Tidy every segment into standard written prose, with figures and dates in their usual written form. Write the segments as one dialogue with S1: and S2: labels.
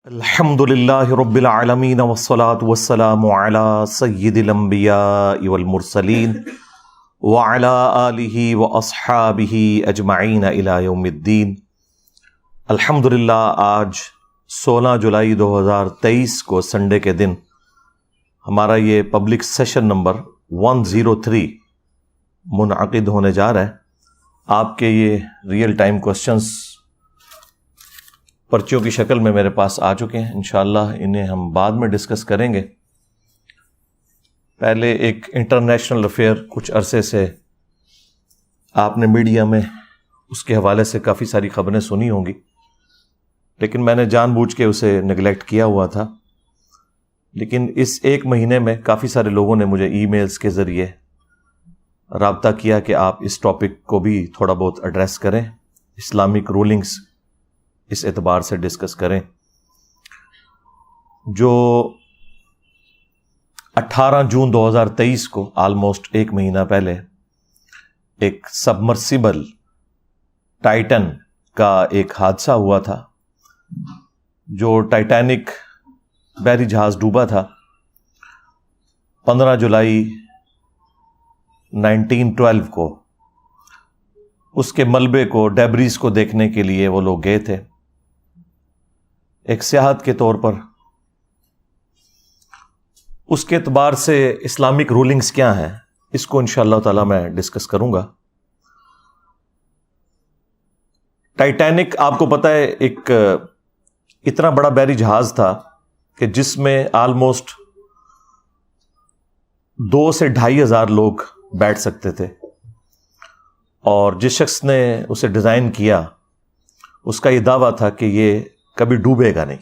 S1: الحمدللہ رب العالمین والصلاة والسلام علی سید الانبیاء والمرسلین وعلی آلہ واصحابہ اجمعین الی یوم الدین۔ الحمدللہ آج 16 جولائی 2023 کو سنڈے کے دن ہمارا یہ پبلک سیشن نمبر 103 منعقد ہونے جا رہا ہے۔ آپ کے یہ ریئل ٹائم کوسچنز پرچیوں کی شکل میں میرے پاس آ چکے ہیں، انشاءاللہ انہیں ہم بعد میں ڈسکس کریں گے۔ پہلے ایک انٹرنیشنل افیئر کچھ عرصے سے آپ نے میڈیا میں اس کے حوالے سے کافی ساری خبریں سنی ہوں گی، لیکن میں نے جان بوجھ کے اسے نگلیکٹ کیا ہوا تھا۔ لیکن اس ایک مہینے میں کافی سارے لوگوں نے مجھے ای میلز کے ذریعے رابطہ کیا کہ آپ اس ٹاپک کو بھی تھوڑا بہت ایڈریس کریں، اسلامک رولنگز اس اعتبار سے ڈسکس کریں۔ جو 18 جون 2023 کو آلموسٹ ایک مہینہ پہلے ایک سبمرسیبل ٹائٹن کا ایک حادثہ ہوا تھا، جو ٹائٹینک بحری جہاز ڈوبا تھا 15 جولائی 1912 کو۔ اس کے ملبے کو، ڈیبریز کو دیکھنے کے لیے وہ لوگ گئے تھے ایک سیاحت کے طور پر۔ اس کے اعتبار سے اسلامک رولنگز کیا ہیں اس کو انشاءاللہ تعالی میں ڈسکس کروں گا۔ ٹائٹینک آپ کو پتہ ہے ایک اتنا بڑا بحری جہاز تھا کہ جس میں آلموسٹ 2 سے 2,500 لوگ بیٹھ سکتے تھے، اور جس شخص نے اسے ڈیزائن کیا اس کا یہ دعویٰ تھا کہ یہ کبھی ڈوبے گا نہیں۔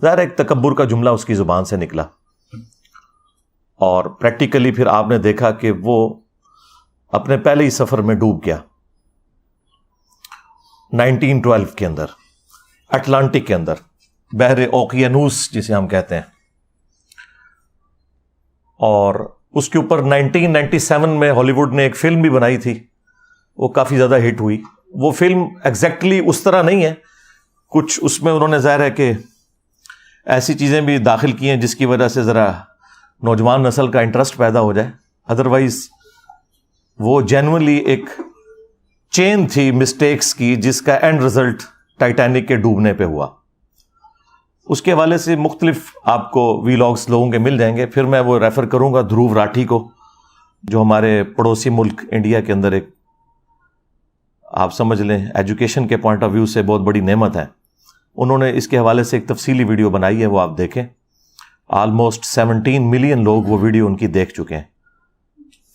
S1: ظاہر ایک تکبر کا جملہ اس کی زبان سے نکلا، اور پریکٹیکلی پھر آپ نے دیکھا کہ وہ اپنے پہلے ہی سفر میں ڈوب گیا 1912 کے اندر، اٹلانٹک کے اندر، بحر اوقیانوس جسے ہم کہتے ہیں۔ اور اس کے اوپر 1997 میں ہالی ووڈ نے ایک فلم بھی بنائی تھی، وہ کافی زیادہ ہٹ ہوئی۔ وہ فلم ایگزیکٹلی اس طرح نہیں ہے، کچھ اس میں انہوں نے ظاہر ہے کہ ایسی چیزیں بھی داخل کی ہیں جس کی وجہ سے ذرا نوجوان نسل کا انٹرسٹ پیدا ہو جائے، ادروائز وہ جینوئنلی ایک چین تھی مسٹیکس کی جس کا اینڈ رزلٹ ٹائٹینک کے ڈوبنے پہ ہوا۔ اس کے حوالے سے مختلف آپ کو ویلاگز لوگوں کے مل جائیں گے، پھر میں وہ ریفر کروں گا دھروو راٹھی کو، جو ہمارے پڑوسی ملک انڈیا کے اندر ایک آپ سمجھ لیں ایجوکیشن کے پوائنٹ آف ویو سے بہت بڑی نعمت ہے۔ انہوں نے اس کے حوالے سے ایک تفصیلی ویڈیو بنائی ہے، وہ آپ دیکھیں۔ آلموسٹ 17 ملین لوگ وہ ویڈیو ان کی دیکھ چکے ہیں،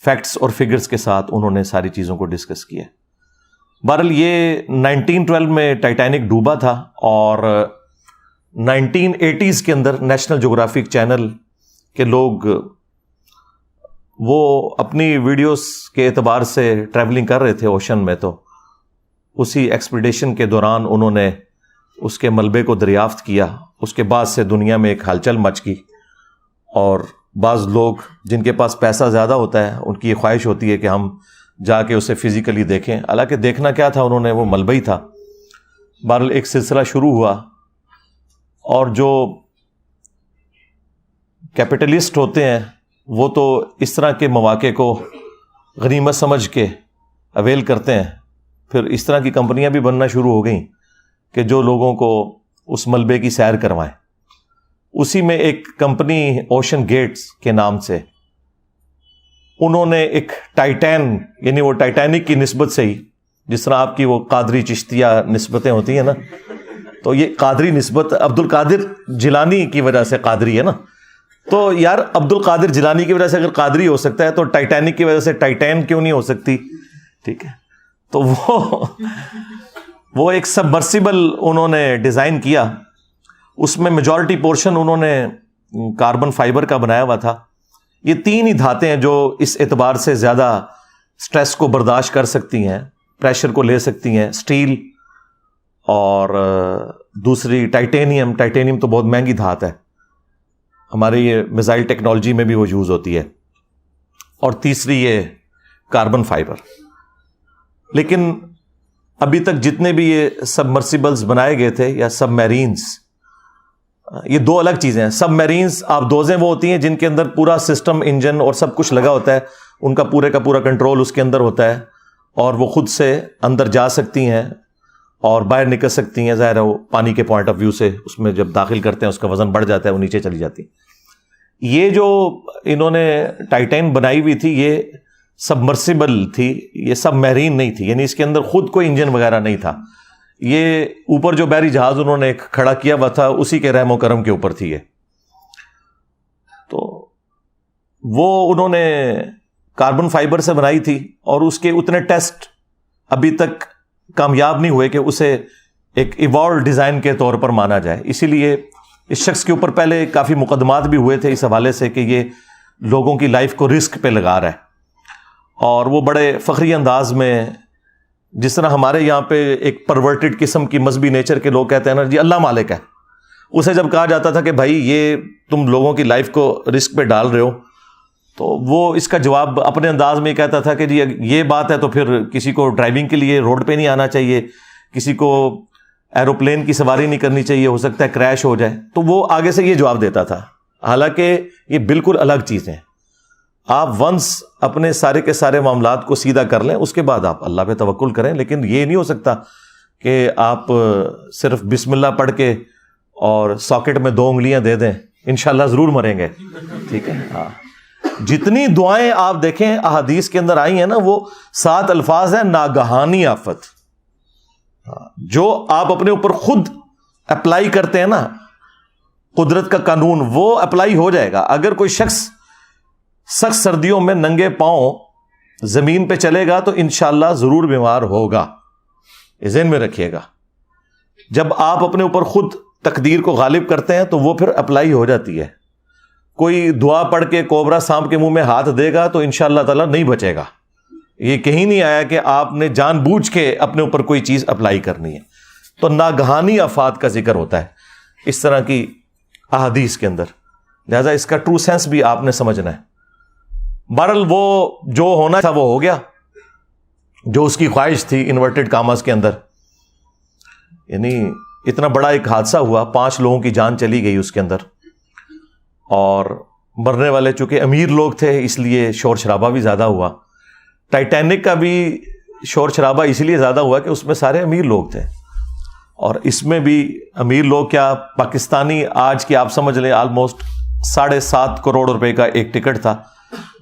S1: فیکٹس اور فگرز کے ساتھ انہوں نے ساری چیزوں کو ڈسکس کیا۔ بہرحال یہ 1912 میں ٹائٹینک ڈوبا تھا، اور 1980s کے اندر نیشنل جغرافک چینل کے لوگ وہ اپنی ویڈیوز کے اعتبار سے ٹریولنگ کر رہے تھے اوشن میں، تو اسی ایکسپیڈیشن کے دوران انہوں نے اس کے ملبے کو دریافت کیا۔ اس کے بعد سے دنیا میں ایک ہلچل مچ گئی، اور بعض لوگ جن کے پاس پیسہ زیادہ ہوتا ہے ان کی یہ خواہش ہوتی ہے کہ ہم جا کے اسے فزیکلی دیکھیں، حالانکہ دیکھنا کیا تھا انہوں نے، وہ ملبہ ہی تھا۔ بہرحال ایک سلسلہ شروع ہوا، اور جو کیپٹلسٹ ہوتے ہیں وہ تو اس طرح کے مواقع کو غنیمت سمجھ کے اویل کرتے ہیں۔ پھر اس طرح کی کمپنیاں بھی بننا شروع ہو گئیں کہ جو لوگوں کو اس ملبے کی سیر کروائیں۔ اسی میں ایک کمپنی اوشن گیٹس کے نام سے، انہوں نے ایک ٹائٹین، یعنی وہ ٹائٹینک کی نسبت سے ہی، جس طرح آپ کی وہ قادری چشتیہ نسبتیں ہوتی ہیں نا، تو یہ قادری نسبت عبد القادر جیلانی کی وجہ سے قادری ہے نا، تو یار عبد القادر جیلانی کی وجہ سے اگر قادری ہو سکتا ہے تو ٹائٹینک کی وجہ سے ٹائٹین کیوں نہیں ہو سکتی؟ ٹھیک ہے، تو وہ ایک سبمرسیبل انہوں نے ڈیزائن کیا۔ اس میں میجورٹی پورشن انہوں نے کاربن فائبر کا بنایا ہوا تھا۔ یہ 3 ہی دھاتیں ہیں جو اس اعتبار سے زیادہ سٹریس کو برداشت کر سکتی ہیں، پریشر کو لے سکتی ہیں، سٹیل اور دوسری ٹائٹینیم۔ ٹائٹینیم تو بہت مہنگی دھات ہے، ہمارے یہ میزائل ٹیکنالوجی میں بھی وہ یوز ہوتی ہے، اور تیسری یہ کاربن فائبر۔ لیکن ابھی تک جتنے بھی یہ سبمرسیبلز بنائے گئے تھے یا سب میرینز، یہ دو الگ چیزیں ہیں. سب میرینز آبدوزیں وہ ہوتی ہیں جن کے اندر پورا سسٹم انجن اور سب کچھ لگا ہوتا ہے, ان کا پورا کنٹرول اس کے اندر ہوتا ہے اور وہ خود سے اندر جا سکتی ہیں اور باہر نکل سکتی ہیں. ظاہر ہے وہ پانی کے پوائنٹ آف ویو سے اس میں جب داخل کرتے ہیں اس کا وزن بڑھ جاتا ہے, وہ نیچے چلی جاتی. یہ جو انہوں نے ٹائٹین بنائی ہوئی تھی یہ سبمرسیبل تھی, یہ سب میرین نہیں تھی, یعنی اس کے اندر خود کوئی انجن وغیرہ نہیں تھا. یہ اوپر جو بحری جہاز انہوں نے ایک کھڑا کیا ہوا تھا اسی کے رحم و کرم کے اوپر تھی یہ. تو وہ انہوں نے کاربن فائبر سے بنائی تھی اور اس کے اتنے ٹیسٹ ابھی تک کامیاب نہیں ہوئے کہ اسے ایک ایوالو ڈیزائن کے طور پر مانا جائے. اسی لیے اس شخص کے اوپر پہلے کافی مقدمات بھی ہوئے تھے اس حوالے سے کہ یہ لوگوں کی لائف کو رسک پہ لگا رہا ہے. اور وہ بڑے فخری انداز میں, جس طرح ہمارے یہاں پہ ایک پرورٹڈ قسم کی مذہبی نیچر کے لوگ کہتے ہیں نا جی اللہ مالک ہے, اسے جب کہا جاتا تھا کہ بھائی یہ تم لوگوں کی لائف کو رسک پہ ڈال رہے ہو, تو وہ اس کا جواب اپنے انداز میں کہتا تھا کہ جی یہ بات ہے تو پھر کسی کو ڈرائیونگ کے لیے روڈ پہ نہیں آنا چاہیے, کسی کو ایروپلین کی سواری نہیں کرنی چاہیے, ہو سکتا ہے کریش ہو جائے. تو وہ آگے سے یہ جواب دیتا تھا, حالانکہ یہ بالکل الگ چیزیں ہیں. آپ ونس اپنے سارے کے سارے معاملات کو سیدھا کر لیں, اس کے بعد آپ اللہ پہ توکل کریں, لیکن یہ نہیں ہو سکتا کہ آپ صرف بسم اللہ پڑھ کے اور ساکٹ میں 2 انگلیاں دے دیں انشاءاللہ ضرور مریں گے. ٹھیک ہے, ہاں. جتنی دعائیں آپ دیکھیں احادیث کے اندر آئی ہیں نا, وہ 7 الفاظ ہیں ناگہانی آفت. جو آپ اپنے اوپر خود اپلائی کرتے ہیں نا, قدرت کا قانون وہ اپلائی ہو جائے گا. اگر کوئی شخص سخت سردیوں میں ننگے پاؤں زمین پہ چلے گا تو انشاءاللہ ضرور بیمار ہوگا, یہ ذہن میں رکھیے گا. جب آپ اپنے اوپر خود تقدیر کو غالب کرتے ہیں تو وہ پھر اپلائی ہو جاتی ہے. کوئی دعا پڑھ کے کوبرا سانپ کے منہ میں ہاتھ دے گا تو انشاءاللہ تعالیٰ نہیں بچے گا. یہ کہیں نہیں آیا کہ آپ نے جان بوجھ کے اپنے اوپر کوئی چیز اپلائی کرنی ہے. تو ناگہانی آفات کا ذکر ہوتا ہے اس طرح کی احادیث کے اندر, لہذا اس کا ٹرو سینس بھی آپ نے سمجھنا ہے. بہرحال وہ جو ہونا تھا وہ ہو گیا, جو اس کی خواہش تھی انورٹڈ کاماز کے اندر. یعنی اتنا بڑا ایک حادثہ ہوا, 5 لوگوں کی جان چلی گئی اس کے اندر, اور مرنے والے چونکہ امیر لوگ تھے اس لیے شور شرابہ بھی زیادہ ہوا. ٹائٹینک کا بھی شور شرابہ اس لیے زیادہ ہوا کہ اس میں سارے امیر لوگ تھے, اور اس میں بھی امیر لوگ کیا, پاکستانی آج کی آپ سمجھ لیں آلموسٹ 7.5 کروڑ روپے کا ایک ٹکٹ تھا.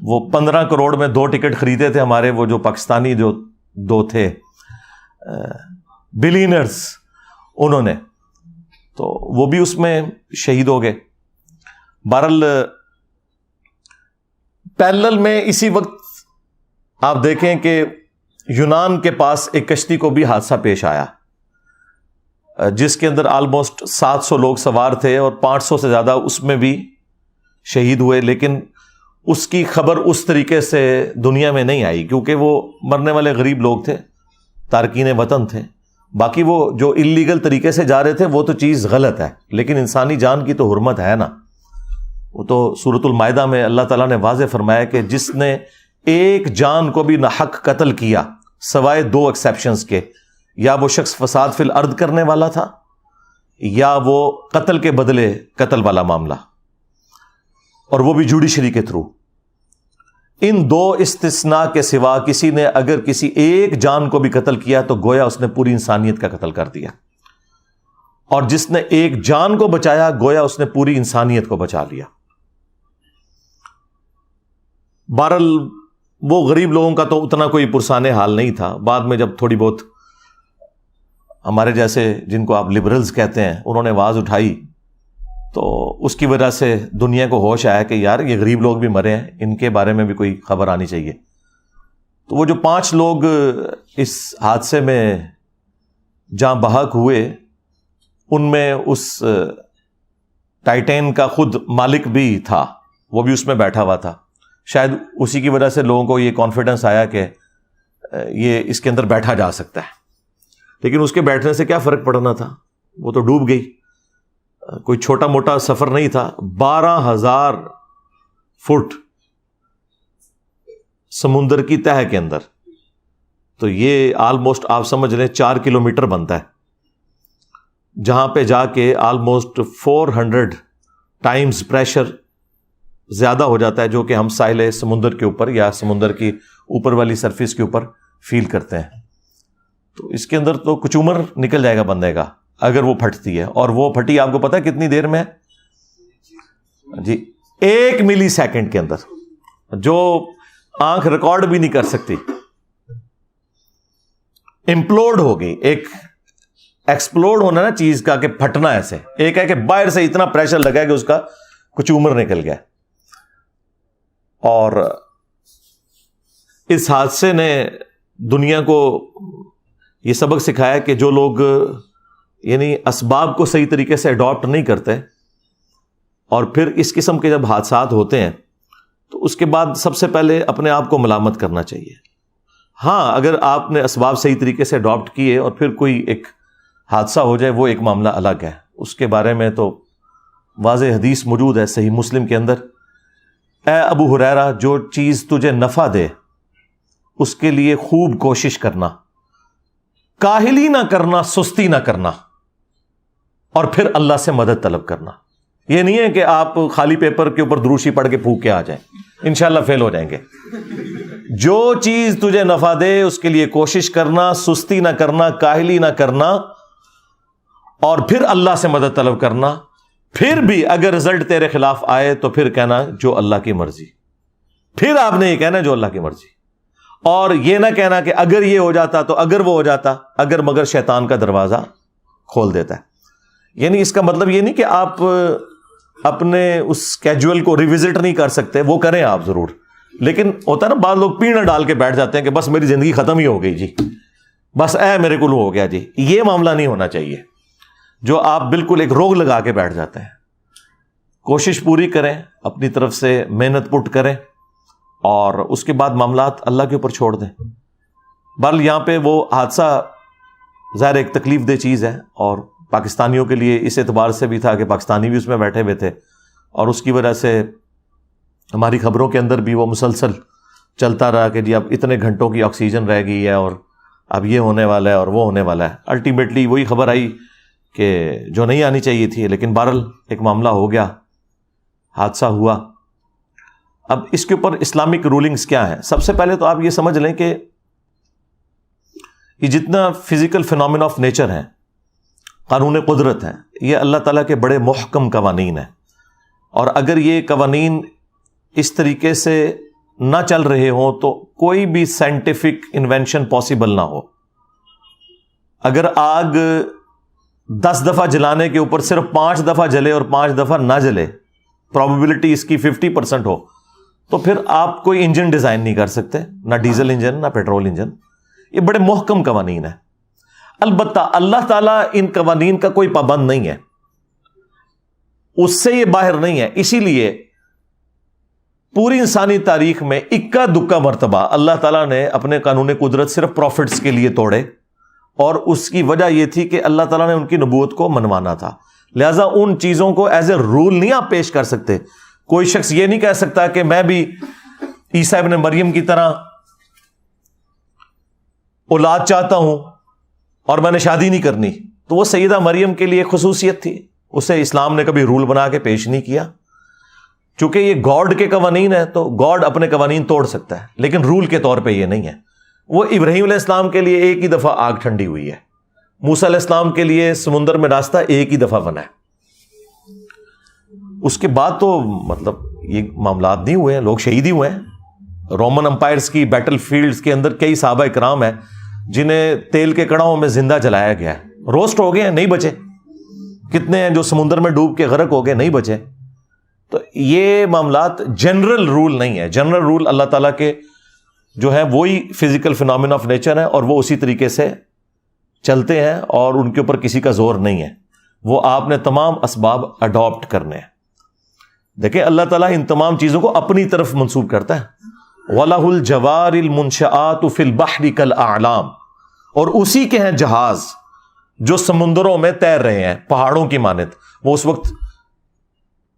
S1: وہ 15 کروڑ میں 2 ٹکٹ خریدے تھے ہمارے وہ جو پاکستانی جو 2 تھے بلینرز, انہوں نے, تو وہ بھی اس میں شہید ہو گئے. بہرحال پیرلل میں اسی وقت آپ دیکھیں کہ یونان کے پاس ایک کشتی کو بھی حادثہ پیش آیا جس کے اندر آلموسٹ 700 لوگ سوار تھے اور 500 سے زیادہ اس میں بھی شہید ہوئے. لیکن اس کی خبر اس طریقے سے دنیا میں نہیں آئی کیونکہ وہ مرنے والے غریب لوگ تھے, تارکین وطن تھے. باقی وہ جو اللیگل طریقے سے جا رہے تھے وہ تو چیز غلط ہے, لیکن انسانی جان کی تو حرمت ہے نا. وہ تو سورۃ المائدہ میں اللہ تعالیٰ نے واضح فرمایا کہ جس نے ایک جان کو بھی ناحق قتل کیا سوائے 2 ایکسیپشنز کے, یا وہ شخص فساد فی الارض کرنے والا تھا یا وہ قتل کے بدلے قتل والا معاملہ, اور وہ بھی جوڈیشری کے تھرو. ان 2 استثناء کے سوا کسی نے اگر کسی ایک جان کو بھی قتل کیا تو گویا اس نے پوری انسانیت کا قتل کر دیا, اور جس نے ایک جان کو بچایا گویا اس نے پوری انسانیت کو بچا لیا. بہرحال وہ غریب لوگوں کا تو اتنا کوئی پرسان حال نہیں تھا. بعد میں جب تھوڑی بہت ہمارے جیسے جن کو آپ لبرلز کہتے ہیں انہوں نے آواز اٹھائی تو اس کی وجہ سے دنیا کو ہوش آیا کہ یار یہ غریب لوگ بھی مرے ہیں, ان کے بارے میں بھی کوئی خبر آنی چاہیے. تو وہ جو 5 لوگ اس حادثے میں جاں بحق ہوئے ان میں اس ٹائٹین کا خود مالک بھی تھا, وہ بھی اس میں بیٹھا ہوا تھا. شاید اسی کی وجہ سے لوگوں کو یہ کانفیڈنس آیا کہ یہ اس کے اندر بیٹھا جا سکتا ہے. لیکن اس کے بیٹھنے سے کیا فرق پڑنا تھا, وہ تو ڈوب گئی. کوئی چھوٹا موٹا سفر نہیں تھا, 12,000 فٹ سمندر کی تہہ کے اندر. تو یہ آلموسٹ آپ سمجھ لیں 4 کلومیٹر بنتا ہے. جہاں پہ جا کے آلموسٹ 400 ٹائمز پریشر زیادہ ہو جاتا ہے جو کہ ہم ساحل سمندر کے اوپر یا سمندر کی اوپر والی سرفیس کے اوپر فیل کرتے ہیں. تو اس کے اندر تو کچومر نکل جائے گا بندے کا اگر وہ پھٹتی ہے. اور وہ پھٹی آپ کو پتا ہے کتنی دیر میں ہے جی؟ 1 ملی سیکنڈ کے اندر, جو آنکھ ریکارڈ بھی نہیں کر سکتی. امپلوڈ ہو گئی. ایک ایکسپلوڈ ہونا نا چیز کا کہ پھٹنا ایسے, ایک ہے کہ باہر سے اتنا پریشر لگا کہ اس کا کچومر نکل گیا. اور اس حادثے نے دنیا کو یہ سبق سکھایا کہ جو لوگ یعنی اسباب کو صحیح طریقے سے اڈاپٹ نہیں کرتے اور پھر اس قسم کے جب حادثات ہوتے ہیں تو اس کے بعد سب سے پہلے اپنے آپ کو ملامت کرنا چاہیے. ہاں, اگر آپ نے اسباب صحیح طریقے سے اڈاپٹ کیے اور پھر کوئی ایک حادثہ ہو جائے وہ ایک معاملہ الگ ہے. اس کے بارے میں تو واضح حدیث موجود ہے صحیح مسلم کے اندر, اے ابو ہریرہ جو چیز تجھے نفع دے اس کے لیے خوب کوشش کرنا, کاہلی نہ کرنا, سستی نہ کرنا, اور پھر اللہ سے مدد طلب کرنا. یہ نہیں ہے کہ آپ خالی پیپر کے اوپر دروشی پڑھ کے پھونک کے آ جائیں, انشاءاللہ فیل ہو جائیں گے. جو چیز تجھے نفع دے اس کے لیے کوشش کرنا, سستی نہ کرنا, کاہلی نہ کرنا, اور پھر اللہ سے مدد طلب کرنا. پھر بھی اگر رزلٹ تیرے خلاف آئے تو پھر کہنا جو اللہ کی مرضی. پھر آپ نے یہ کہنا جو اللہ کی مرضی, اور یہ نہ کہنا کہ اگر یہ ہو جاتا تو اگر وہ ہو جاتا, اگر مگر شیطان کا دروازہ کھول دیتا ہے. یعنی اس کا مطلب یہ نہیں کہ آپ اپنے اس کیجول کو ریوزٹ نہیں کر سکتے, وہ کریں آپ ضرور, لیکن ہوتا ہے نا بعض لوگ پیڑ ڈال کے بیٹھ جاتے ہیں کہ بس میری زندگی ختم ہی ہو گئی جی, بس میرے کو ہو گیا جی. یہ معاملہ نہیں ہونا چاہیے جو آپ بالکل ایک روگ لگا کے بیٹھ جاتے ہیں. کوشش پوری کریں, اپنی طرف سے محنت پٹ کریں, اور اس کے بعد معاملات اللہ کے اوپر چھوڑ دیں. بہرحال یہاں پہ وہ حادثہ ظاہر ایک تکلیف دہ چیز ہے, اور پاکستانیوں کے لیے اس اعتبار سے بھی تھا کہ پاکستانی بھی اس میں بیٹھے ہوئے تھے, اور اس کی وجہ سے ہماری خبروں کے اندر بھی وہ مسلسل چلتا رہا کہ جی اب اتنے گھنٹوں کی آکسیجن رہ گئی ہے اور اب یہ ہونے والا ہے اور وہ ہونے والا ہے. الٹیمیٹلی وہی خبر آئی کہ جو نہیں آنی چاہیے تھی, لیکن بہرحال ایک معاملہ ہو گیا, حادثہ ہوا. اب اس کے اوپر اسلامک رولنگز کیا ہیں؟ سب سے پہلے تو آپ یہ سمجھ لیں کہ یہ جتنا فزیکل فینومینا آف نیچر ہیں, قانون قدرت ہیں, یہ اللہ تعالیٰ کے بڑے محکم قوانین ہیں. اور اگر یہ قوانین اس طریقے سے نہ چل رہے ہوں تو کوئی بھی سائنٹیفک انوینشن پاسبل نہ ہو. اگر آگ 10 دفعہ جلانے کے اوپر صرف 5 دفعہ جلے اور 5 دفعہ نہ جلے, پروبیبلٹی اس کی 50% ہو, تو پھر آپ کوئی انجن ڈیزائن نہیں کر سکتے, نہ ڈیزل انجن نہ پیٹرول انجن. یہ بڑے محکم قوانین ہیں. البتہ اللہ تعالیٰ ان قوانین کا کوئی پابند نہیں ہے, اس سے یہ باہر نہیں ہے. اسی لیے پوری انسانی تاریخ میں اکا دکا مرتبہ اللہ تعالیٰ نے اپنے قانون قدرت صرف پروفٹس کے لیے توڑے, اور اس کی وجہ یہ تھی کہ اللہ تعالیٰ نے ان کی نبوت کو منوانا تھا. لہذا ان چیزوں کو ایز اے رول نہیں آپ پیش کر سکتے. کوئی شخص یہ نہیں کہہ سکتا کہ میں بھی عیسیٰ ابن مریم کی طرح اولاد چاہتا ہوں اور میں نے شادی نہیں کرنی. تو وہ سیدہ مریم کے لیے خصوصیت تھی, اسے اسلام نے کبھی رول بنا کے پیش نہیں کیا. چونکہ یہ گاڈ کے قوانین ہیں تو گاڈ اپنے قوانین توڑ سکتا ہے, لیکن رول کے طور پہ یہ نہیں ہے. وہ ابراہیم علیہ السلام کے لیے ایک ہی دفعہ آگ ٹھنڈی ہوئی ہے, موسیٰ علیہ السلام کے لیے سمندر میں راستہ ایک ہی دفعہ بنا ہے. اس کے بعد تو مطلب یہ معاملات نہیں ہوئے ہیں, لوگ شہید ہی ہوئے ہیں. رومن امپائرز کی بیٹل فیلڈز کے اندر کئی صحابہ اکرام ہیں جنہیں تیل کے کڑاؤں میں زندہ جلایا گیا ہے, روسٹ ہو گئے ہیں, نہیں بچے. کتنے ہیں جو سمندر میں ڈوب کے غرق ہو گئے, نہیں بچے. تو یہ معاملات جنرل رول نہیں ہے. جنرل رول اللہ تعالیٰ کے جو ہے وہی فزیکل فینومینا آف نیچر ہے, اور وہ اسی طریقے سے چلتے ہیں, اور ان کے اوپر کسی کا زور نہیں ہے. وہ آپ نے تمام اسباب اڈاپٹ کرنے ہیں. دیکھیں اللہ تعالیٰ ان تمام چیزوں کو اپنی طرف منسوب کرتا ہے. وَلَهُ الْجَوَارِ الْمُنْشَآتُ فِي الْبَحْرِ كَالْأَعْلَامِ, اور اسی کے ہیں جہاز جو سمندروں میں تیر رہے ہیں پہاڑوں کی مانند. وہ اس وقت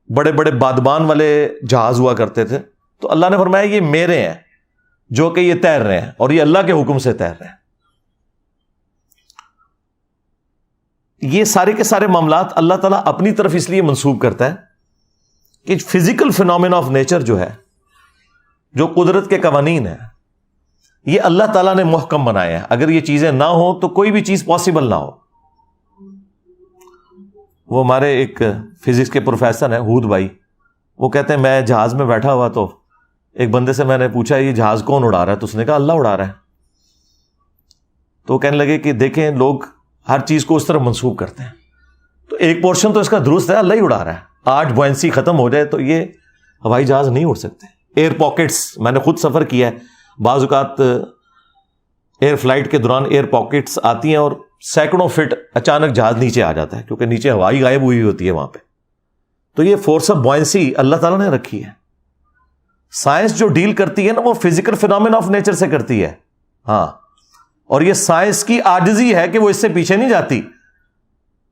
S1: بڑے بڑے بادبان والے جہاز ہوا کرتے تھے, تو اللہ نے فرمایا یہ میرے ہیں جو کہ یہ تیر رہے ہیں, اور یہ اللہ کے حکم سے تیر رہے ہیں. یہ سارے کے سارے معاملات اللہ تعالیٰ اپنی طرف اس لیے منسوب کرتا ہے کہ فزیکل فینومینا آف نیچر جو ہے، جو قدرت کے قوانین ہیں، یہ اللہ تعالیٰ نے محکم بنایا ہے. اگر یہ چیزیں نہ ہوں تو کوئی بھی چیز پاسبل نہ ہو. وہ ہمارے ایک فزکس کے پروفیسر ہیں ہود بھائی، وہ کہتے ہیں میں جہاز میں بیٹھا ہوا تو ایک بندے سے میں نے پوچھا یہ جہاز کون اڑا رہا ہے؟ تو اس نے کہا اللہ اڑا رہا ہے. تو وہ کہنے لگے کہ دیکھیں لوگ ہر چیز کو اس طرح منسوخ کرتے ہیں، تو ایک پورشن تو اس کا درست ہے، اللہ ہی اڑا رہا ہے. آج بوئنسی ختم ہو جائے تو یہ ہوائی جہاز نہیں اڑ سکتے. ایئر پاکٹس، میں نے خود سفر کیا ہے، بعض اوقات ایئر فلائٹ کے دوران ایئر پاکٹس آتی ہیں اور سینکڑوں فٹ اچانک جہاز نیچے آ جاتا ہے کیونکہ نیچے ہوائی غائب ہوئی ہوتی ہے وہاں پہ. تو یہ فورس آف بوئنسی اللہ تعالیٰ نے رکھی ہے. سائنس جو ڈیل کرتی ہے نا وہ فزیکل فینومینا آف نیچر سے کرتی ہے. ہاں، اور یہ سائنس کی عاجزی ہے کہ وہ اس سے پیچھے نہیں جاتی.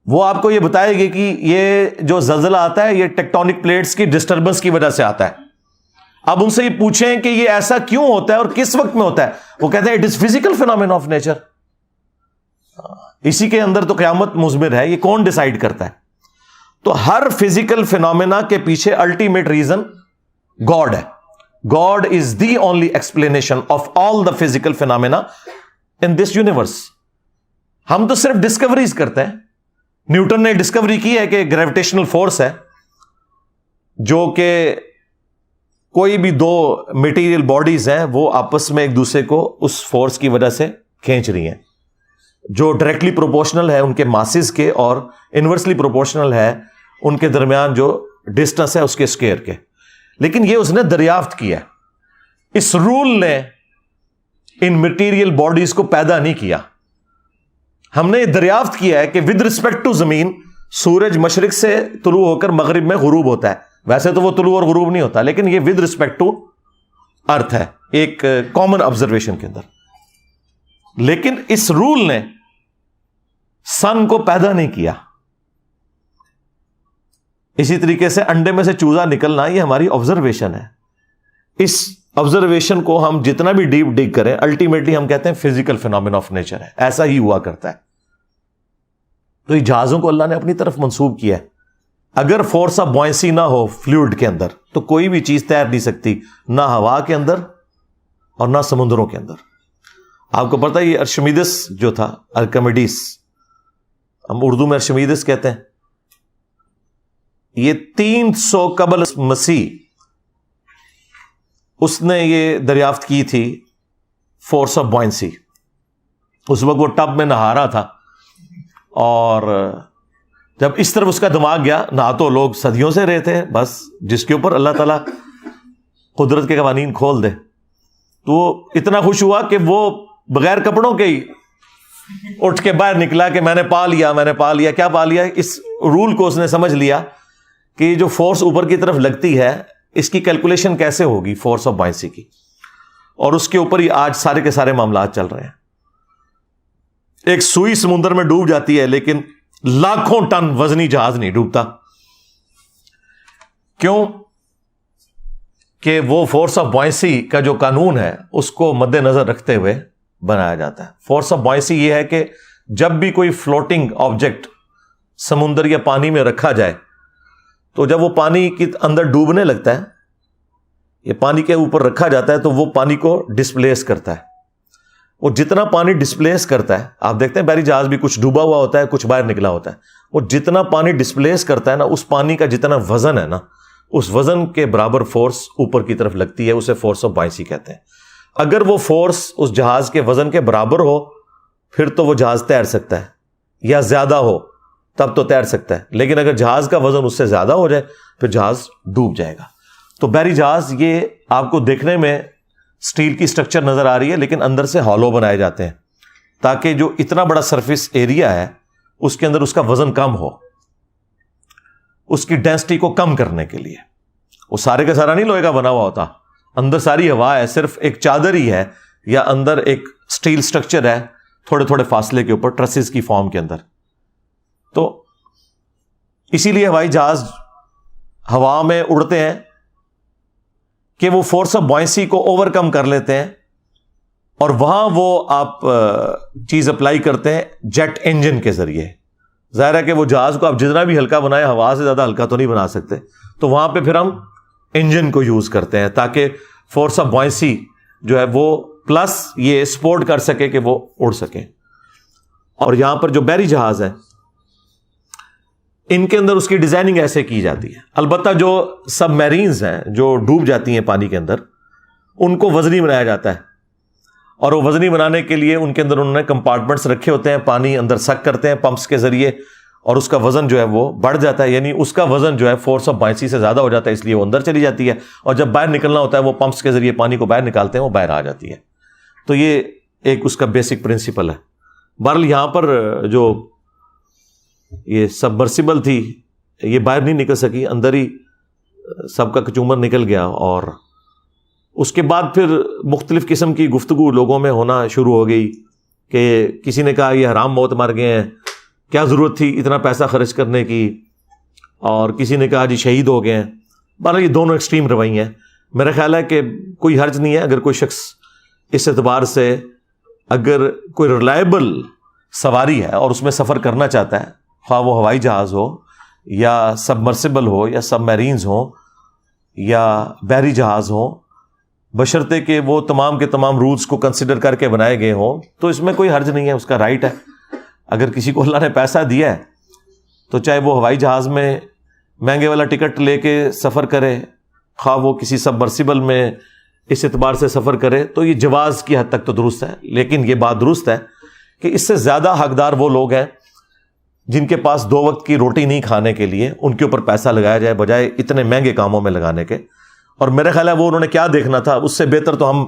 S1: وہ آپ کو یہ بتائے گی کہ یہ جو زلزلہ آتا ہے یہ ٹیکٹونک پلیٹس کی ڈسٹربنس کی وجہ سے آتا ہے. اب ان سے یہ پوچھیں کہ یہ ایسا کیوں ہوتا ہے اور کس وقت میں ہوتا ہے، وہ کہتے ہیں it is physical phenomena of nature. اسی کے اندر تو قیامت مضمر ہے. یہ کون ڈیسائیڈ کرتا ہے؟ تو ہر فزیکل فینومینا کے پیچھے الٹیمیٹ ریزن گاڈ ہے. God is the only explanation of all the physical phenomena in this universe. ہم تو صرف ڈسکوریز کرتے ہیں. نیوٹن نے ڈسکوری کی ہے کہ گریویٹیشنل فورس ہے جو کہ کوئی بھی دو میٹیریل باڈیز ہیں وہ آپس میں ایک دوسرے کو اس فورس کی وجہ سے کھینچ رہی ہیں، جو ڈائریکٹلی پروپورشنل ہے ان کے ماسز کے اور انورسلی پروپورشنل ہے ان کے درمیان جو ڈسٹنس ہے اس کے اسکوائر کے. لیکن یہ اس نے دریافت کیا. اس رول نے ان میٹیریل باڈیز کو پیدا نہیں کیا. ہم نے یہ دریافت کیا ہے کہ ود رسپیکٹ ٹو زمین سورج مشرق سے طلوع ہو کر مغرب میں غروب ہوتا ہے. ویسے تو وہ طلوع اور غروب نہیں ہوتا، لیکن یہ ود رسپیکٹ ٹو ارتھ ہے ایک کامن آبزرویشن کے اندر. لیکن اس رول نے سن کو پیدا نہیں کیا. اسی طریقے سے انڈے میں سے چوزا نکلنا یہ ہماری آبزرویشن ہے. اس آبزرویشن کو ہم جتنا بھی ڈیپ ڈگ کریں الٹیمیٹلی ہم کہتے ہیں فزیکل فینومینا آف نیچر ہے. ایسا ہی ہوا کرتا ہے. تو یہ جہازوں کو اللہ نے اپنی طرف منسوب کیا ہے. اگر فورس آف بوئنسی نہ ہو فلوئڈ کے اندر تو کوئی بھی چیز تیر نہیں سکتی، نہ ہوا کے اندر اور نہ سمندروں کے اندر. آپ کو پتا ہے یہ ارشمیدس جو تھا، ارکمیڈس، ہم اردو میں ارشمیدس کہتے ہیں، یہ 300 قبل مسیح اس نے یہ دریافت کی تھی فورس آف بوئنسی. اس وقت وہ ٹب میں نہا رہا تھا اور جب اس طرف اس کا دماغ گیا، نہ تو لوگ صدیوں سے رہے تھے بس جس کے اوپر اللہ تعالیٰ قدرت کے قوانین کھول دے، تو وہ اتنا خوش ہوا کہ وہ بغیر کپڑوں کے ہی اٹھ کے باہر نکلا کہ میں نے پا لیا. کیا پا لیا؟ اس رول کو اس نے سمجھ لیا کہ یہ جو فورس اوپر کی طرف لگتی ہے اس کی کیلکولیشن کیسے ہوگی فورس آف بوئنسی کی، اور اس کے اوپر ہی آج سارے کے سارے معاملات چل رہے ہیں. ایک سوئی سمندر میں ڈوب جاتی ہے لیکن لاکھوں ٹن وزنی جہاز نہیں ڈوبتا. کیوں؟ کہ وہ فورس آف بوئنسی کا جو قانون ہے اس کو مد نظر رکھتے ہوئے بنایا جاتا ہے. فورس آف بوئنسی یہ ہے کہ جب بھی کوئی فلوٹنگ آبجیکٹ سمندر یا پانی میں رکھا جائے تو جب وہ پانی کے اندر ڈوبنے لگتا ہے، یہ پانی کے اوپر رکھا جاتا ہے تو وہ پانی کو ڈسپلیس کرتا ہے. وہ جتنا پانی ڈسپلیس کرتا ہے، آپ دیکھتے ہیں بحری جہاز بھی کچھ ڈوبا ہوا ہوتا ہے کچھ باہر نکلا ہوتا ہے، وہ جتنا پانی ڈسپلیس کرتا ہے نا، اس پانی کا جتنا وزن ہے نا، اس وزن کے برابر فورس اوپر کی طرف لگتی ہے. اسے فورس آف بوئنسی کہتے ہیں. اگر وہ فورس اس جہاز کے وزن کے برابر ہو پھر تو وہ جہاز تیر سکتا ہے، یا زیادہ ہو تب تو تیر سکتا ہے. لیکن اگر جہاز کا وزن اس سے زیادہ ہو جائے پھر جہاز ڈوب جائے گا. تو بحری جہاز یہ آپ کو دیکھنے میں اسٹیل کی سٹرکچر نظر آ رہی ہے لیکن اندر سے ہالو بنائے جاتے ہیں تاکہ جو اتنا بڑا سرفیس ایریا ہے اس کے اندر اس کا وزن کم ہو، اس کی ڈینسٹی کو کم کرنے کے لیے. وہ سارے کا سارا نہیں لوہے کا بنا ہوا ہوتا، اندر ساری ہوا ہے، صرف ایک چادر ہی ہے یا اندر ایک اسٹیل سٹرکچر ہے تھوڑے تھوڑے فاصلے کے اوپر ٹرسز کی فارم کے اندر. تو اسی لیے ہوائی جہاز ہوا میں اڑتے ہیں کہ وہ فورس آف بوئنسی کو اوور کم کر لیتے ہیں اور وہاں وہ آپ چیز اپلائی کرتے ہیں جیٹ انجن کے ذریعے. ظاہر ہے کہ وہ جہاز کو آپ جتنا بھی ہلکا بنائیں ہوا سے زیادہ ہلکا تو نہیں بنا سکتے، تو وہاں پہ پھر ہم انجن کو یوز کرتے ہیں تاکہ فورس آف بوائنسی جو ہے وہ پلس یہ سپورٹ کر سکے کہ وہ اڑ سکے۔ اور یہاں پر جو بحری جہاز ہیں ان کے اندر اس کی ڈیزائننگ ایسے کی جاتی ہے۔ البتہ جو سب میرینز ہیں جو ڈوب جاتی ہیں پانی کے اندر، ان کو وزنی بنایا جاتا ہے، اور وہ وزنی بنانے کے لیے ان کے اندر انہوں نے کمپارٹمنٹس رکھے ہوتے ہیں، پانی اندر سک کرتے ہیں پمپس کے ذریعے، اور اس کا وزن جو ہے وہ بڑھ جاتا ہے، یعنی اس کا وزن جو ہے فورس آف بائنسی سے زیادہ ہو جاتا ہے، اس لیے وہ اندر چلی جاتی ہے، اور جب باہر نکلنا ہوتا ہے وہ پمپس کے ذریعے پانی کو باہر نکالتے ہیں، وہ باہر آ جاتی ہے۔ تو یہ ایک اس کا بیسک پرنسپل ہے۔ بہرحال یہاں پر جو یہ سبمرسیبل تھی یہ باہر نہیں نکل سکی، اندر ہی سب کا کچومر نکل گیا، اور اس کے بعد پھر مختلف قسم کی گفتگو لوگوں میں ہونا شروع ہو گئی کہ کسی نے کہا یہ حرام موت مر گئے ہیں، کیا ضرورت تھی اتنا پیسہ خرچ کرنے کی، اور کسی نے کہا جی شہید ہو گئے ہیں۔ بہرحال یہ دونوں ایکسٹریم رویے ہیں۔ میرا خیال ہے کہ کوئی حرج نہیں ہے اگر کوئی شخص اس اعتبار سے اگر کوئی ریلائبل سواری ہے اور اس میں سفر کرنا چاہتا ہے، خواہ وہ ہوائی جہاز ہو یا سبمرسیبل ہو یا سب میرینز ہوں یا بحری جہاز ہوں، بشرطے کہ وہ تمام کے تمام رولز کو کنسیڈر کر کے بنائے گئے ہوں، تو اس میں کوئی حرج نہیں ہے، اس کا رائٹ ہے۔ اگر کسی کو اللہ نے پیسہ دیا ہے تو چاہے وہ ہوائی جہاز میں مہنگے والا ٹکٹ لے کے سفر کرے، خواہ وہ کسی سبمرسیبل میں اس اعتبار سے سفر کرے، تو یہ جواز کی حد تک تو درست ہے۔ لیکن یہ بات درست ہے کہ اس سے زیادہ حقدار وہ لوگ ہیں جن کے پاس 2 وقت کی روٹی نہیں کھانے کے لیے، ان کے اوپر پیسہ لگایا جائے بجائے اتنے مہنگے کاموں میں لگانے کے۔ اور میرا خیال ہے وہ انہوں نے کیا دیکھنا تھا، اس سے بہتر تو ہم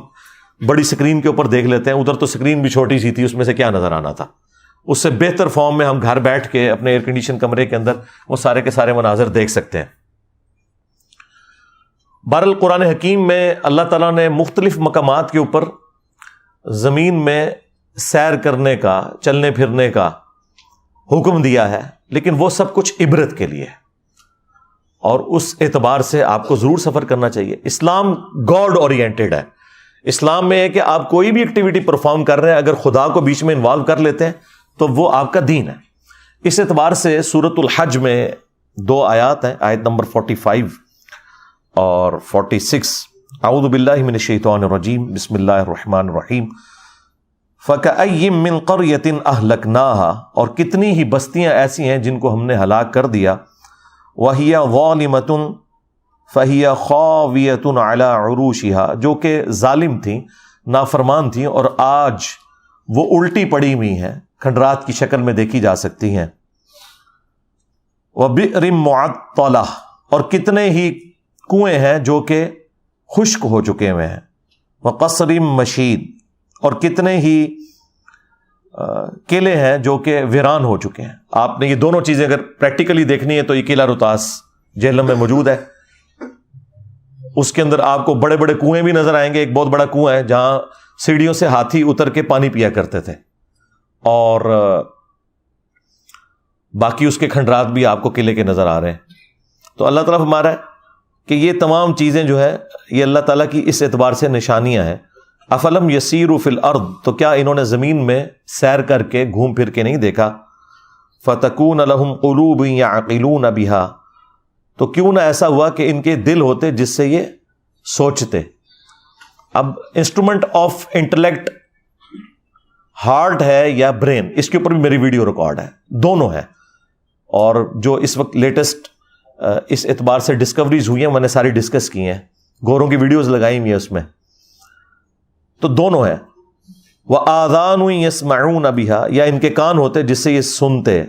S1: بڑی سکرین کے اوپر دیکھ لیتے ہیں، ادھر تو سکرین بھی چھوٹی سی تھی، اس میں سے کیا نظر آنا تھا۔ اس سے بہتر فارم میں ہم گھر بیٹھ کے اپنے ایئر کنڈیشن کمرے کے اندر وہ سارے کے سارے مناظر دیکھ سکتے ہیں۔ بہرحال قرآن حکیم میں اللہ تعالیٰ نے مختلف مقامات کے اوپر زمین میں سیر کرنے کا، چلنے پھرنے کا حکم دیا ہے، لیکن وہ سب کچھ عبرت کے لیے ہے، اور اس اعتبار سے آپ کو ضرور سفر کرنا چاہیے۔ اسلام گاڈ اورینٹڈ ہے۔ اسلام میں ہے کہ آپ کوئی بھی ایکٹیویٹی پرفارم کر رہے ہیں، اگر خدا کو بیچ میں انوالو کر لیتے ہیں تو وہ آپ کا دین ہے۔ اس اعتبار سے سورۃ الحج میں 2 آیات ہیں، آیت نمبر 45 اور 46۔ اعوذ باللہ من الشیطان الرجیم، بسم اللہ الرحمن الرحیم۔ فَكَأَيٍّ مِّن قَرْيَةٍ أَهْلَكْنَاهَا، اور کتنی ہی بستیاں ایسی ہیں جن کو ہم نے ہلاک کر دیا، وَهِيَ ظَالِمَةٌ فَهِيَ خَاوِيَةٌ عَلَىٰ عُرُوشِهَا، جو کہ ظالم تھیں، نافرمان تھیں، اور آج وہ الٹی پڑی ہوئی ہیں، کھنڈرات کی شکل میں دیکھی جا سکتی ہیں۔ وَبِئْرٍ مُّعَطَّلَةٍ، اور کتنے ہی کنویں ہیں جو کہ خشک ہو چکے ہوئے ہیں۔ وَقَصْرٍ مَّشِيدٍ، اور کتنے ہی قلعے ہیں جو کہ ویران ہو چکے ہیں۔ آپ نے یہ دونوں چیزیں اگر پریکٹیکلی دیکھنی ہے تو یہ قلعہ روتاس جہلم میں موجود ہے، اس کے اندر آپ کو بڑے بڑے کنویں بھی نظر آئیں گے۔ ایک بہت بڑا کنواں ہے جہاں سیڑھیوں سے ہاتھی اتر کے پانی پیا کرتے تھے، اور باقی اس کے کھنڈرات بھی آپ کو قلعے کے نظر آ رہے ہیں۔ تو اللہ تعالیٰ فرما رہا ہے کہ یہ تمام چیزیں جو ہے یہ اللہ تعالیٰ کی اس اعتبار سے نشانیاں ہیں۔ افلم یسیروا فی الارض، تو کیا انہوں نے زمین میں سیر کر کے گھوم پھر کے نہیں دیکھا؟ فتکون لہم قلوب یعقلون بہا، تو کیوں نہ ایسا ہوا کہ ان کے دل ہوتے جس سے یہ سوچتے۔ اب انسٹرومنٹ آف انٹلیکٹ ہارٹ ہے یا برین، اس کے اوپر بھی میری ویڈیو ریکارڈ ہے، دونوں ہے، اور جو اس وقت لیٹسٹ اس اعتبار سے ڈسکوریز ہوئی ہیں میں نے ساری ڈسکس کی ہیں، گوروں کی ویڈیوز لگائی ہوئی ہیں اس میں، تو دونوں ہیں۔ وَآذَانٌ يَسْمَعُونَ بِهَا، یا ان کے کان ہوتے جس سے یہ سنتے۔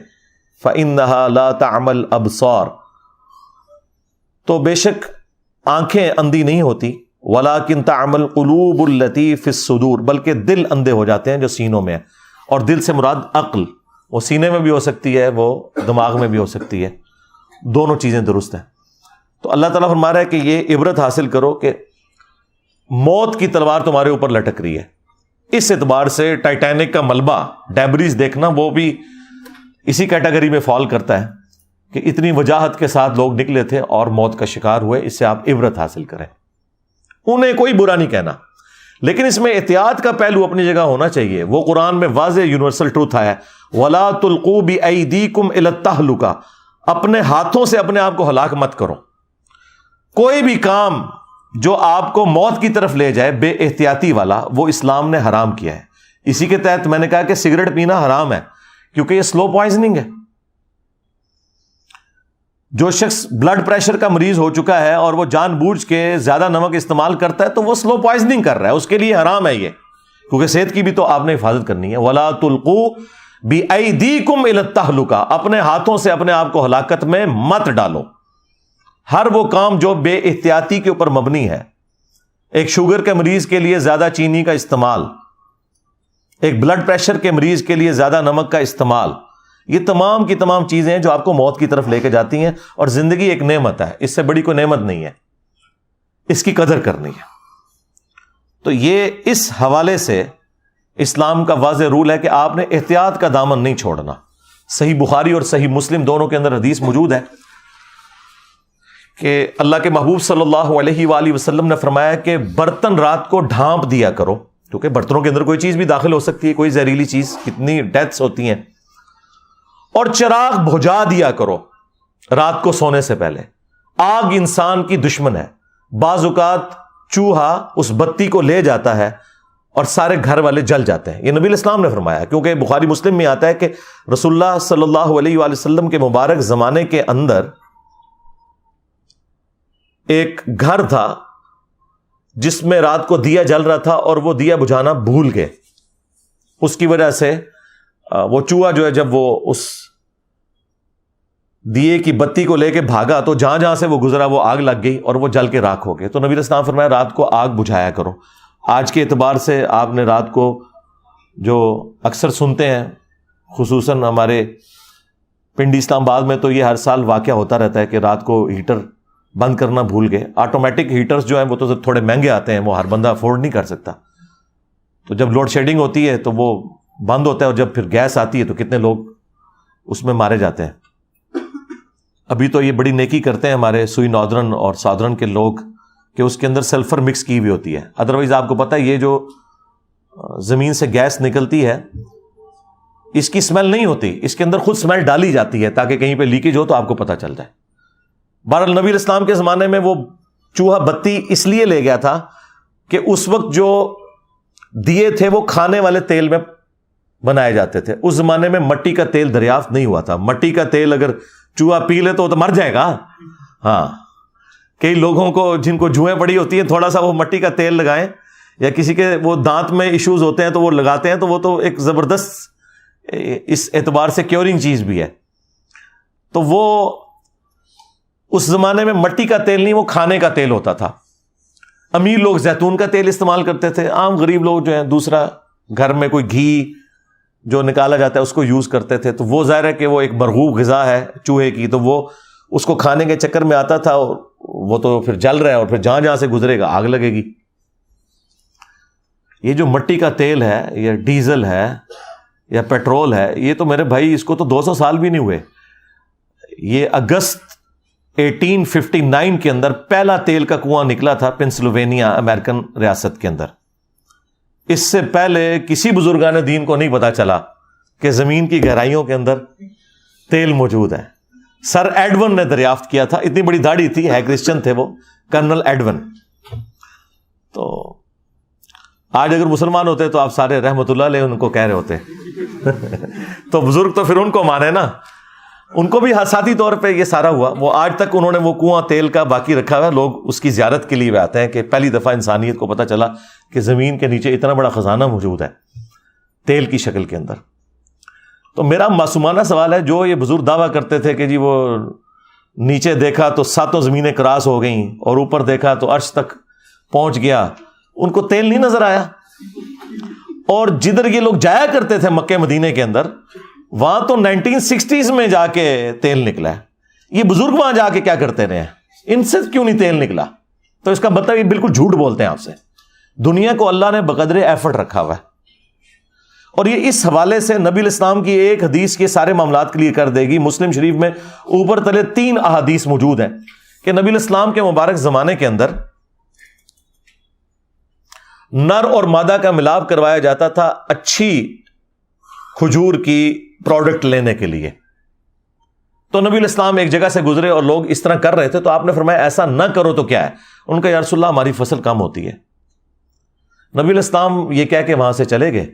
S1: فَإِنَّهَا لَا تَعْمَى الْأَبْصَارُ، تو بے شک آنکھیں اندھی نہیں ہوتی، وَلَكِنْ تَعْمَى الْقُلُوبُ الَّتِي فِي الصُّدُورِ، بلکہ دل اندھے ہو جاتے ہیں جو سینوں میں ہے، اور دل سے مراد عقل، وہ سینے میں بھی ہو سکتی ہے، وہ دماغ میں بھی ہو سکتی ہے، دونوں چیزیں درست ہیں۔ تو اللہ تعالیٰ فرما رہا ہے کہ یہ عبرت حاصل کرو کہ موت کی تلوار تمہارے اوپر لٹک رہی ہے۔ اس اعتبار سے ٹائٹینک کا ملبہ ڈیبریز دیکھنا وہ بھی اسی کیٹیگری میں فال کرتا ہے کہ اتنی وجاہت کے ساتھ لوگ نکلے تھے اور موت کا شکار ہوئے۔ اس سے آپ عبرت حاصل کریں، انہیں کوئی برا نہیں کہنا، لیکن اس میں احتیاط کا پہلو اپنی جگہ ہونا چاہیے۔ وہ قرآن میں واضح یونیورسل ٹروتھ آیا ہے، وَلَا تُلْقُوا بِأَيْدِيكُمْ إِلَى التَّهْلُكَةِ، اپنے ہاتھوں سے اپنے آپ کو ہلاک مت کرو. کوئی بھی کام جو آپ کو موت کی طرف لے جائے بے احتیاطی والا، وہ اسلام نے حرام کیا ہے. اسی کے تحت میں نے کہا کہ سگریٹ پینا حرام ہے، کیونکہ یہ سلو پوائزننگ ہے. جو شخص بلڈ پریشر کا مریض ہو چکا ہے اور وہ جان بوجھ کے زیادہ نمک استعمال کرتا ہے تو وہ سلو پوائزننگ کر رہا ہے، اس کے لیے حرام ہے یہ، کیونکہ صحت کی بھی تو آپ نے حفاظت کرنی ہے. وَلَا تُلْقُوا بِأَيْدِيكُمْ إِلَى التَّهْلُكَةِ، اپنے ہاتھوں سے اپنے آپ کو ہلاکت میں مت ڈالو. ہر وہ کام جو بے احتیاطی کے اوپر مبنی ہے، ایک شوگر کے مریض کے لیے زیادہ چینی کا استعمال، ایک بلڈ پریشر کے مریض کے لیے زیادہ نمک کا استعمال، یہ تمام کی تمام چیزیں ہیں جو آپ کو موت کی طرف لے کے جاتی ہیں. اور زندگی ایک نعمت ہے، اس سے بڑی کوئی نعمت نہیں ہے، اس کی قدر کرنی ہے. تو یہ اس حوالے سے اسلام کا واضح رول ہے کہ آپ نے احتیاط کا دامن نہیں چھوڑنا. صحیح بخاری اور صحیح مسلم دونوں کے اندر حدیث موجود ہے کہ اللہ کے محبوب صلی اللہ علیہ وآلہ وسلم نے فرمایا کہ برتن رات کو ڈھانپ دیا کرو، کیونکہ برتنوں کے اندر کوئی چیز بھی داخل ہو سکتی ہے، کوئی زہریلی چیز، کتنی ڈیتھس ہوتی ہیں. اور چراغ بجھا دیا کرو رات کو سونے سے پہلے. آگ انسان کی دشمن ہے، بعض اوقات چوہا اس بتی کو لے جاتا ہے اور سارے گھر والے جل جاتے ہیں. یہ نبی الاسلام نے فرمایا، کیونکہ بخاری مسلم میں آتا ہے کہ رسول اللہ صلی اللہ علیہ وآلہ وسلم کے مبارک زمانے کے اندر ایک گھر تھا جس میں رات کو دیا جل رہا تھا اور وہ دیا بجھانا بھول گئے. اس کی وجہ سے وہ چوہا جو ہے جب وہ اس دیے کی بتی کو لے کے بھاگا تو جہاں جہاں سے وہ گزرا وہ آگ لگ گئی اور وہ جل کے راکھ ہو گئے. تو نبی الاسلام فرمایا رات کو آگ بجھایا کرو. آج کے اعتبار سے آپ نے رات کو جو اکثر سنتے ہیں، خصوصاً ہمارے پنڈی اسلام آباد میں تو یہ ہر سال واقعہ ہوتا رہتا ہے کہ رات کو ہیٹر بند کرنا بھول گئے. آٹومیٹک ہیٹرز جو ہیں وہ تو تھوڑے مہنگے آتے ہیں، وہ ہر بندہ افورڈ نہیں کر سکتا. تو جب لوڈ شیڈنگ ہوتی ہے تو وہ بند ہوتا ہے، اور جب پھر گیس آتی ہے تو کتنے لوگ اس میں مارے جاتے ہیں. ابھی تو یہ بڑی نیکی کرتے ہیں ہمارے سوئی ناردرن اور ساؤدرن کے لوگ کہ اس کے اندر سلفر مکس کی ہوئی ہوتی ہے. ادروائز آپ کو پتہ ہے یہ جو زمین سے گیس نکلتی ہے اس کی اسمیل نہیں ہوتی، اس کے اندر خود اسمیل ڈالی جاتی ہے تاکہ کہیں پہ لیکیج ہو تو آپ کو پتہ چل جائے. بہرحال نبی الاسلام کے زمانے میں وہ چوہا بتی اس لیے لے گیا تھا کہ اس وقت جو دیے تھے وہ کھانے والے تیل میں بنائے جاتے تھے. اس زمانے میں مٹی کا تیل دریافت نہیں ہوا تھا. مٹی کا تیل اگر چوہا پی لے تو مر جائے گا. ہاں، کئی لوگوں کو جن کو جوئیں پڑی ہوتی ہیں تھوڑا سا وہ مٹی کا تیل لگائیں، یا کسی کے وہ دانت میں ایشوز ہوتے ہیں تو وہ لگاتے ہیں، تو وہ تو ایک زبردست اس اعتبار سے کیورنگ چیز بھی ہے. تو وہ اس زمانے میں مٹی کا تیل نہیں، وہ کھانے کا تیل ہوتا تھا. امیر لوگ زیتون کا تیل استعمال کرتے تھے، عام غریب لوگ جو ہیں دوسرا گھر میں کوئی گھی جو نکالا جاتا ہے اس کو یوز کرتے تھے. تو وہ ظاہر ہے کہ وہ ایک مرغوب غذا ہے چوہے کی، تو وہ اس کو کھانے کے چکر میں آتا تھا، اور وہ تو پھر جل رہا ہے اور پھر جہاں جہاں سے گزرے گا آگ لگے گی. یہ جو مٹی کا تیل ہے یا ڈیزل ہے یا پیٹرول ہے، یہ تو میرے بھائی اس کو تو 200 سال بھی نہیں ہوئے. یہ اگست 1859 کے اندر پہلا تیل کا کنواں نکلا تھا پنسلوینیا امریکن ریاست کے اندر. اس سے پہلے کسی بزرگان دین کو نہیں پتا چلا کہ زمین کی گہرائیوں کے اندر تیل موجود ہے. سر ایڈون نے دریافت کیا تھا، اتنی بڑی داڑھی تھی، ہے کرسچن تھے وہ، کرنل ایڈون. تو آج اگر مسلمان ہوتے تو آپ سارے رحمت اللہ علیہ ان کو کہہ رہے ہوتے تو بزرگ تو پھر ان کو مانے نا، ان کو بھی حساتی طور پہ یہ سارا ہوا. وہ آج تک انہوں نے وہ کنواں تیل کا باقی رکھا ہوا ہے، لوگ اس کی زیارت کے لیے آتے ہیں کہ پہلی دفعہ انسانیت کو پتہ چلا کہ زمین کے نیچے اتنا بڑا خزانہ موجود ہے تیل کی شکل کے اندر. تو میرا معصومانہ سوال ہے، جو یہ بزرگ دعویٰ کرتے تھے کہ جی وہ نیچے دیکھا تو 7 زمینیں کراس ہو گئیں اور اوپر دیکھا تو عرش تک پہنچ گیا، ان کو تیل نہیں نظر آیا؟ اور جدھر یہ لوگ جایا کرتے تھے مکہ مدینے کے اندر، وہاں تو 1960s میں جا کے تیل نکلا ہے. یہ بزرگ وہاں جا کے کیا کرتے رہے ہیں؟ ان سے کیوں نہیں تیل نکلا؟ تو اس کا مطلب یہ بالکل جھوٹ بولتے ہیں آپ سے. دنیا کو اللہ نے بقدر ایفرٹ رکھا ہوا ہے، اور یہ اس حوالے سے نبی الاسلام کی ایک حدیث کے سارے معاملات کلیئر کر دے گی. مسلم شریف میں اوپر تلے 3 احادیث موجود ہیں کہ نبی الاسلام کے مبارک زمانے کے اندر نر اور مادہ کا ملاپ کروایا جاتا تھا اچھی کھجور کی پروڈکٹ لینے کے لیے. تو نبی علیہ السلام ایک جگہ سے گزرے اور لوگ اس طرح کر رہے تھے, تو آپ نے فرمایا ایسا نہ کرو تو کیا ہے؟ ان کا یا رسول اللہ ہماری فصل کم ہوتی ہے. نبی علیہ السلام یہ کہہ کے وہاں سے چلے گئے.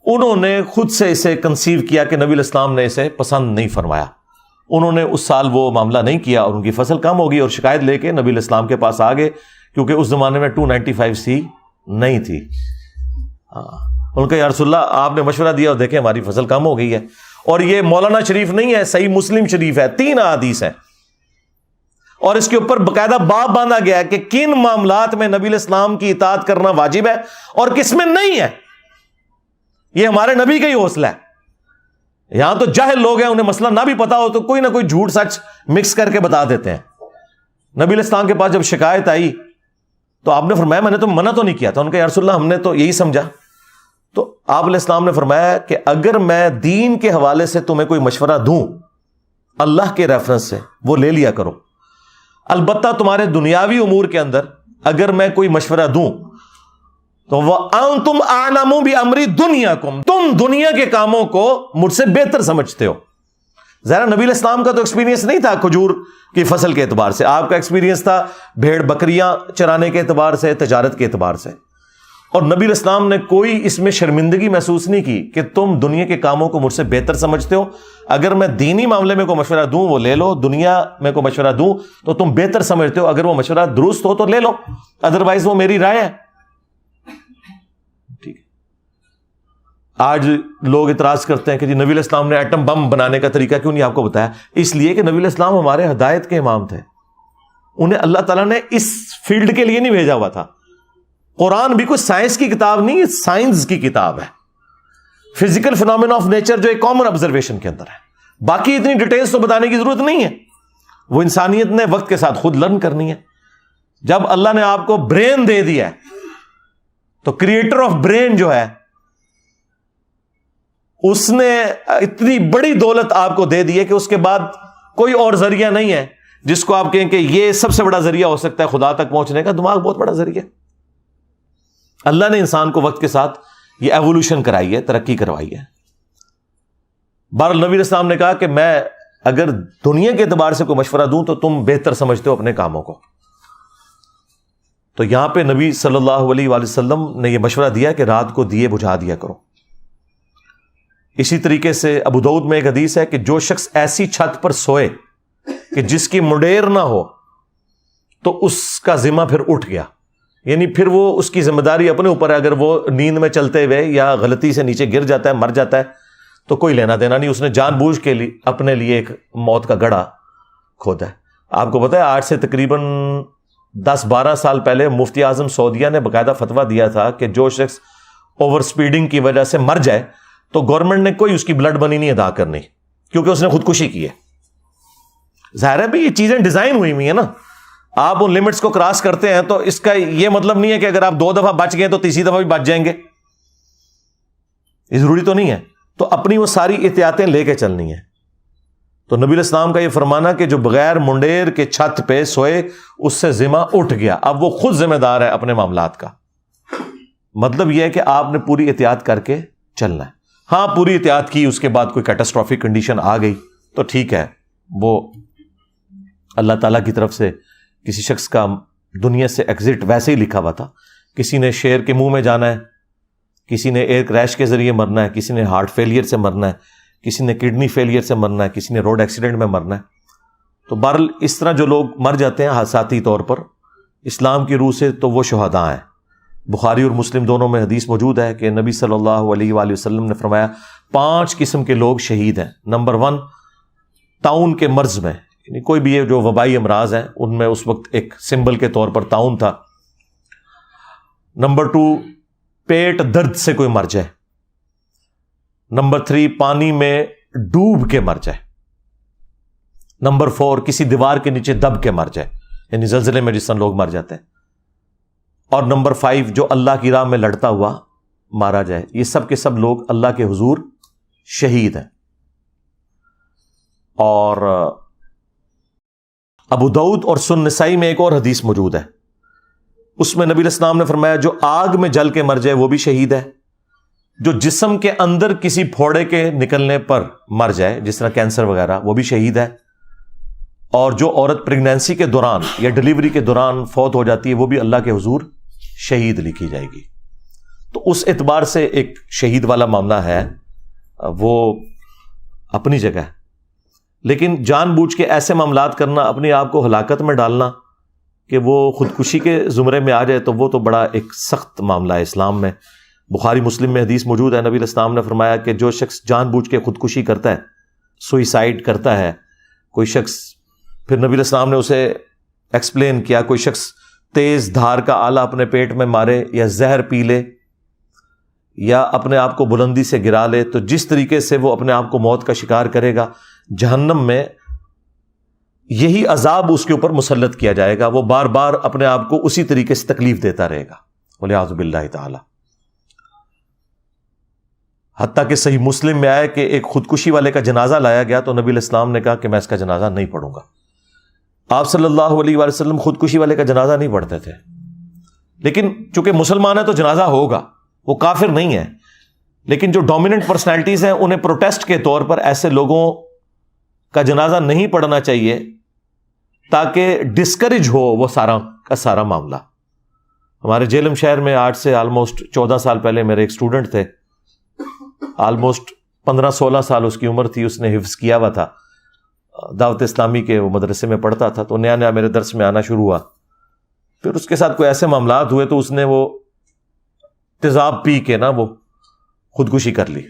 S1: انہوں نے خود سے اسے کنسیو کیا کہ نبی علیہ السلام نے اسے پسند نہیں فرمایا. انہوں نے اس سال وہ معاملہ نہیں کیا اور ان کی فصل کم ہوگی, اور شکایت لے کے نبی علیہ السلام کے پاس آ گئے, کیونکہ اس زمانے میں 295C نہیں تھی. ان کا یا رسول اللہ آپ نے مشورہ دیا اور دیکھیں ہماری فصل کم ہو گئی ہے. اور یہ مولانا شریف نہیں ہے, صحیح مسلم شریف ہے, 3 احادیث ہیں, اور اس کے اوپر باقاعدہ باب باندھا گیا ہے کہ کن معاملات میں نبی علیہ السلام کی اطاعت کرنا واجب ہے اور کس میں نہیں ہے. یہ ہمارے نبی کا ہی حوصلہ ہے. یہاں تو جاہل لوگ ہیں, انہیں مسئلہ نہ بھی پتا ہو تو کوئی نہ کوئی جھوٹ سچ مکس کر کے بتا دیتے ہیں. نبی علیہ السلام کے پاس جب شکایت آئی تو آپ نے فرمایا میں نے تو منع تو نہیں کیا تھا. ان کا یا رسول اللہ ہم نے تو یہی سمجھا. تو آپ علیہ السلام نے فرمایا کہ اگر میں دین کے حوالے سے تمہیں کوئی مشورہ دوں اللہ کے ریفرنس سے, وہ لے لیا کرو. البتہ تمہارے دنیاوی امور کے اندر اگر میں کوئی مشورہ دوں تو وَأَنْتُمْ أَعْلَمُ بِأَمْرِ دُنْيَاكُمْ, تم دنیا کے کاموں کو مجھ سے بہتر سمجھتے ہو. ذرا نبی علیہ السلام کا تو ایکسپیرینس نہیں تھا کھجور کی فصل کے اعتبار سے, آپ کا ایکسپیرینس تھا بھیڑ بکریاں چرانے کے اعتبار سے, تجارت کے اعتبار سے. اور نبی علیہ السلام نے کوئی اس میں شرمندگی محسوس نہیں کی کہ تم دنیا کے کاموں کو مجھ سے بہتر سمجھتے ہو. اگر میں دینی معاملے میں کوئی مشورہ دوں وہ لے لو, دنیا میں کوئی مشورہ دوں تو تم بہتر سمجھتے ہو, اگر وہ مشورہ درست ہو تو لے لو, ادروائز وہ میری رائے ہے. ٹھیک ہے. آج لوگ اعتراض کرتے ہیں کہ جی نبی علیہ السلام نے ایٹم بم بنانے کا طریقہ کیوں نہیں آپ کو بتایا؟ اس لیے کہ نبی علیہ السلام ہمارے ہدایت کے امام تھے, انہیں اللہ تعالیٰ نے اس فیلڈ کے لیے نہیں بھیجا ہوا تھا. قرآن بھی کوئی سائنس کی کتاب نہیں, سائنس کی کتاب ہے. فزیکل فینومینا آف نیچر جو ایک کامن آبزرویشن کے اندر ہے, باقی اتنی ڈیٹیلز تو بتانے کی ضرورت نہیں ہے, وہ انسانیت نے وقت کے ساتھ خود لرن کرنی ہے. جب اللہ نے آپ کو برین دے دیا ہے تو کریٹر آف برین جو ہے اس نے اتنی بڑی دولت آپ کو دے دی ہے کہ اس کے بعد کوئی اور ذریعہ نہیں ہے جس کو آپ کہیں کہ یہ سب سے بڑا ذریعہ ہو سکتا ہے خدا تک پہنچنے کا. دماغ بہت بڑا ذریعہ. اللہ نے انسان کو وقت کے ساتھ یہ ایوولوشن کرائی ہے, ترقی کروائی ہے. بہرحال نبی علیہ السلام نے کہا کہ میں اگر دنیا کے اعتبار سے کوئی مشورہ دوں تو تم بہتر سمجھتے ہو اپنے کاموں کو. تو یہاں پہ نبی صلی اللہ علیہ وآلہ وسلم نے یہ مشورہ دیا کہ رات کو دیے بجھا دیا کرو. اسی طریقے سے ابو داؤد میں ایک حدیث ہے کہ جو شخص ایسی چھت پر سوئے کہ جس کی مڈیر نہ ہو تو اس کا ذمہ پھر اٹھ گیا, یعنی پھر وہ اس کی ذمہ داری اپنے اوپر ہے. اگر وہ نیند میں چلتے ہوئے یا غلطی سے نیچے گر جاتا ہے, مر جاتا ہے, تو کوئی لینا دینا نہیں, اس نے جان بوجھ کے لیے اپنے لیے ایک موت کا گڑھا کھودا ہے. آپ کو پتا ہے آج سے تقریباً 10-12 سال پہلے مفتی اعظم سعودیہ نے باقاعدہ فتویٰ دیا تھا کہ جو شخص اوور سپیڈنگ کی وجہ سے مر جائے تو گورنمنٹ نے کوئی اس کی بلڈ منی نہیں ادا کرنی, کیونکہ اس نے خودکشی کی ہے. ظاہر ہے بھی یہ چیزیں ڈیزائن ہوئی ہوئی ہیں نا, آپ ان لمٹس کو کراس کرتے ہیں تو اس کا یہ مطلب نہیں ہے کہ اگر آپ 2 دفعہ بچ گئے تو تیسری دفعہ بھی بچ جائیں گے, یہ ضروری تو نہیں ہے. تو اپنی وہ ساری احتیاطیں لے کے چلنی ہیں. تو نبی علیہ السلام کا یہ فرمانا کہ جو بغیر منڈیر کے چھت پہ سوئے اس سے ذمہ اٹھ گیا, اب وہ خود ذمہ دار ہے اپنے معاملات کا. مطلب یہ ہے کہ آپ نے پوری احتیاط کر کے چلنا ہے. ہاں پوری احتیاط کی, اس کے بعد کوئی کیٹاسٹرافک کنڈیشن آ گئی تو ٹھیک ہے, وہ اللہ تعالیٰ کی طرف سے کسی شخص کا دنیا سے ایگزٹ ویسے ہی لکھا ہوا تھا. کسی نے شیر کے منہ میں جانا ہے, کسی نے ایئر کریش کے ذریعے مرنا ہے, کسی نے ہارٹ فیلئر سے مرنا ہے, کسی نے کڈنی فیلئر سے مرنا ہے, کسی نے روڈ ایکسیڈنٹ میں مرنا ہے. تو بہرحال اس طرح جو لوگ مر جاتے ہیں حادثاتی طور پر اسلام کی روح سے تو وہ شہداء ہیں. بخاری اور مسلم دونوں میں حدیث موجود ہے کہ نبی صلی اللہ علیہ وآلہ وسلم نے فرمایا 5 قسم کے لوگ شہید ہیں. نمبر 1 طاعون کے مرض میں, یعنی کوئی بھی یہ جو وبائی امراض ہیں ان میں اس وقت ایک سمبل کے طور پر طاعون تھا. نمبر 2 پیٹ درد سے کوئی مر جائے. نمبر 3 پانی میں ڈوب کے مر جائے. نمبر 4 کسی دیوار کے نیچے دب کے مر جائے, یعنی زلزلے میں جس طرح لوگ مر جاتے ہیں. اور نمبر 5 جو اللہ کی راہ میں لڑتا ہوا مارا جائے. یہ سب کے سب لوگ اللہ کے حضور شہید ہیں. اور ابو داؤد اور سنن نسائی میں ایک اور حدیث موجود ہے, اس میں نبی علیہ السلام نے فرمایا جو آگ میں جل کے مر جائے وہ بھی شہید ہے, جو جسم کے اندر کسی پھوڑے کے نکلنے پر مر جائے، جس طرح کینسر وغیرہ، وہ بھی شہید ہے، اور جو عورت پریگنینسی کے دوران یا ڈلیوری کے دوران فوت ہو جاتی ہے وہ بھی اللہ کے حضور شہید لکھی جائے گی۔ تو اس اعتبار سے ایک شہید والا معاملہ ہے، وہ اپنی جگہ ہے، لیکن جان بوجھ کے ایسے معاملات کرنا، اپنے آپ کو ہلاکت میں ڈالنا کہ وہ خودکشی کے زمرے میں آ جائے، تو وہ تو بڑا ایک سخت معاملہ ہے اسلام میں۔ بخاری مسلم میں حدیث موجود ہے، نبی علیہ السلام نے فرمایا کہ جو شخص جان بوجھ کے خودکشی کرتا ہے، سوئیسائڈ کرتا ہے، کوئی شخص، پھر نبی علیہ السلام نے اسے ایکسپلین کیا، کوئی شخص تیز دھار کا آلہ اپنے پیٹ میں مارے یا زہر پی لے یا اپنے آپ کو بلندی سے گرا لے، تو جس طریقے سے وہ اپنے آپ کو موت کا شکار کرے گا، جہنم میں یہی عذاب اس کے اوپر مسلط کیا جائے گا، وہ بار بار اپنے آپ کو اسی طریقے سے تکلیف دیتا رہے گا، والعیاذ باللہ تعالی۔ حتیٰ کہ صحیح مسلم میں آیا کہ ایک خودکشی والے کا جنازہ لایا گیا تو نبی علیہ السلام نے کہا کہ میں اس کا جنازہ نہیں پڑھوں گا۔ آپ صلی اللہ علیہ وآلہ وسلم خودکشی والے کا جنازہ نہیں پڑھتے تھے، لیکن چونکہ مسلمان ہے تو جنازہ ہوگا، وہ کافر نہیں ہے، لیکن جو ڈومیننٹ پرسنالٹیز ہیں انہیں پروٹیسٹ کے طور پر ایسے لوگوں کا جنازہ نہیں پڑھنا چاہیے تاکہ ڈسکریج ہو وہ سارا کا سارا معاملہ۔ ہمارے جیلم شہر میں آج سے آلموسٹ 14 سال پہلے میرے ایک اسٹوڈنٹ تھے، آلموسٹ 15-16 سال اس کی عمر تھی، اس نے حفظ کیا ہوا تھا، دعوت اسلامی کے وہ مدرسے میں پڑھتا تھا، تو نیا نیا میرے درس میں آنا شروع ہوا، پھر اس کے ساتھ کوئی ایسے معاملات ہوئے تو اس نے وہ تیزاب پی کے نا وہ خودکشی کر لی۔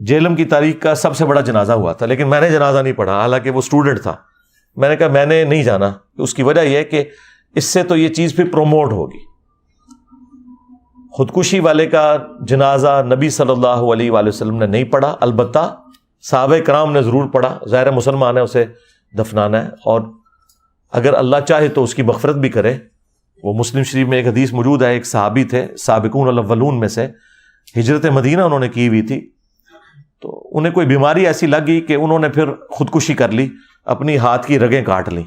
S1: جیلم کی تاریخ کا سب سے بڑا جنازہ ہوا تھا، لیکن میں نے جنازہ نہیں پڑھا، حالانکہ وہ اسٹوڈنٹ تھا۔ میں نے کہا میں نے نہیں جانا، اس کی وجہ یہ ہے کہ اس سے تو یہ چیز پھر پروموٹ ہوگی۔ خودکشی والے کا جنازہ نبی صلی اللہ علیہ وآلہ وسلم نے نہیں پڑھا، البتہ صحابہ کرام نے ضرور پڑھا، ظاہر مسلمان ہے، اسے دفنانا ہے، اور اگر اللہ چاہے تو اس کی مغفرت بھی کرے۔ وہ مسلم شریف میں ایک حدیث موجود ہے، ایک صحابی تھے سابقون الاولون میں سے، ہجرت مدینہ انہوں نے کی ہوئی تھی، تو انہیں کوئی بیماری ایسی لگ گئی کہ انہوں نے پھر خودکشی کر لی، اپنی ہاتھ کی رگیں کاٹ لیں۔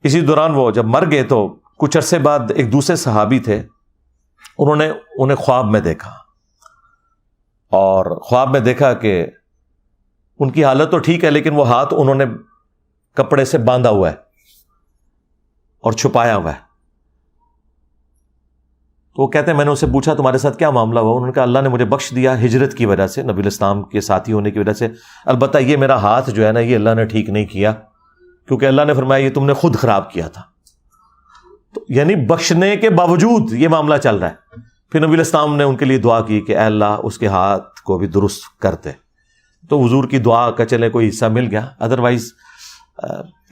S1: اسی دوران وہ جب مر گئے تو کچھ عرصے بعد ایک دوسرے صحابی تھے، انہوں نے انہیں خواب میں دیکھا، اور خواب میں دیکھا کہ ان کی حالت تو ٹھیک ہے لیکن وہ ہاتھ انہوں نے کپڑے سے باندھا ہوا ہے اور چھپایا ہوا ہے۔ تو وہ کہتے ہیں میں نے اسے پوچھا تمہارے ساتھ کیا معاملہ ہوا؟ انہوں نے کہا اللہ نے مجھے بخش دیا ہجرت کی وجہ سے، نبی علیہ السلام کے ساتھی ہونے کی وجہ سے، البتہ یہ میرا ہاتھ جو ہے نا یہ اللہ نے ٹھیک نہیں کیا، کیونکہ اللہ نے فرمایا یہ تم نے خود خراب کیا تھا۔ تو یعنی بخشنے کے باوجود یہ معاملہ چل رہا ہے۔ پھر نبی علیہ السلام نے ان کے لیے دعا کی کہ اے اللہ اس کے ہاتھ کو بھی درست کرتے، تو حضور کی دعا کا چلے کوئی حصہ مل گیا۔ ادروائز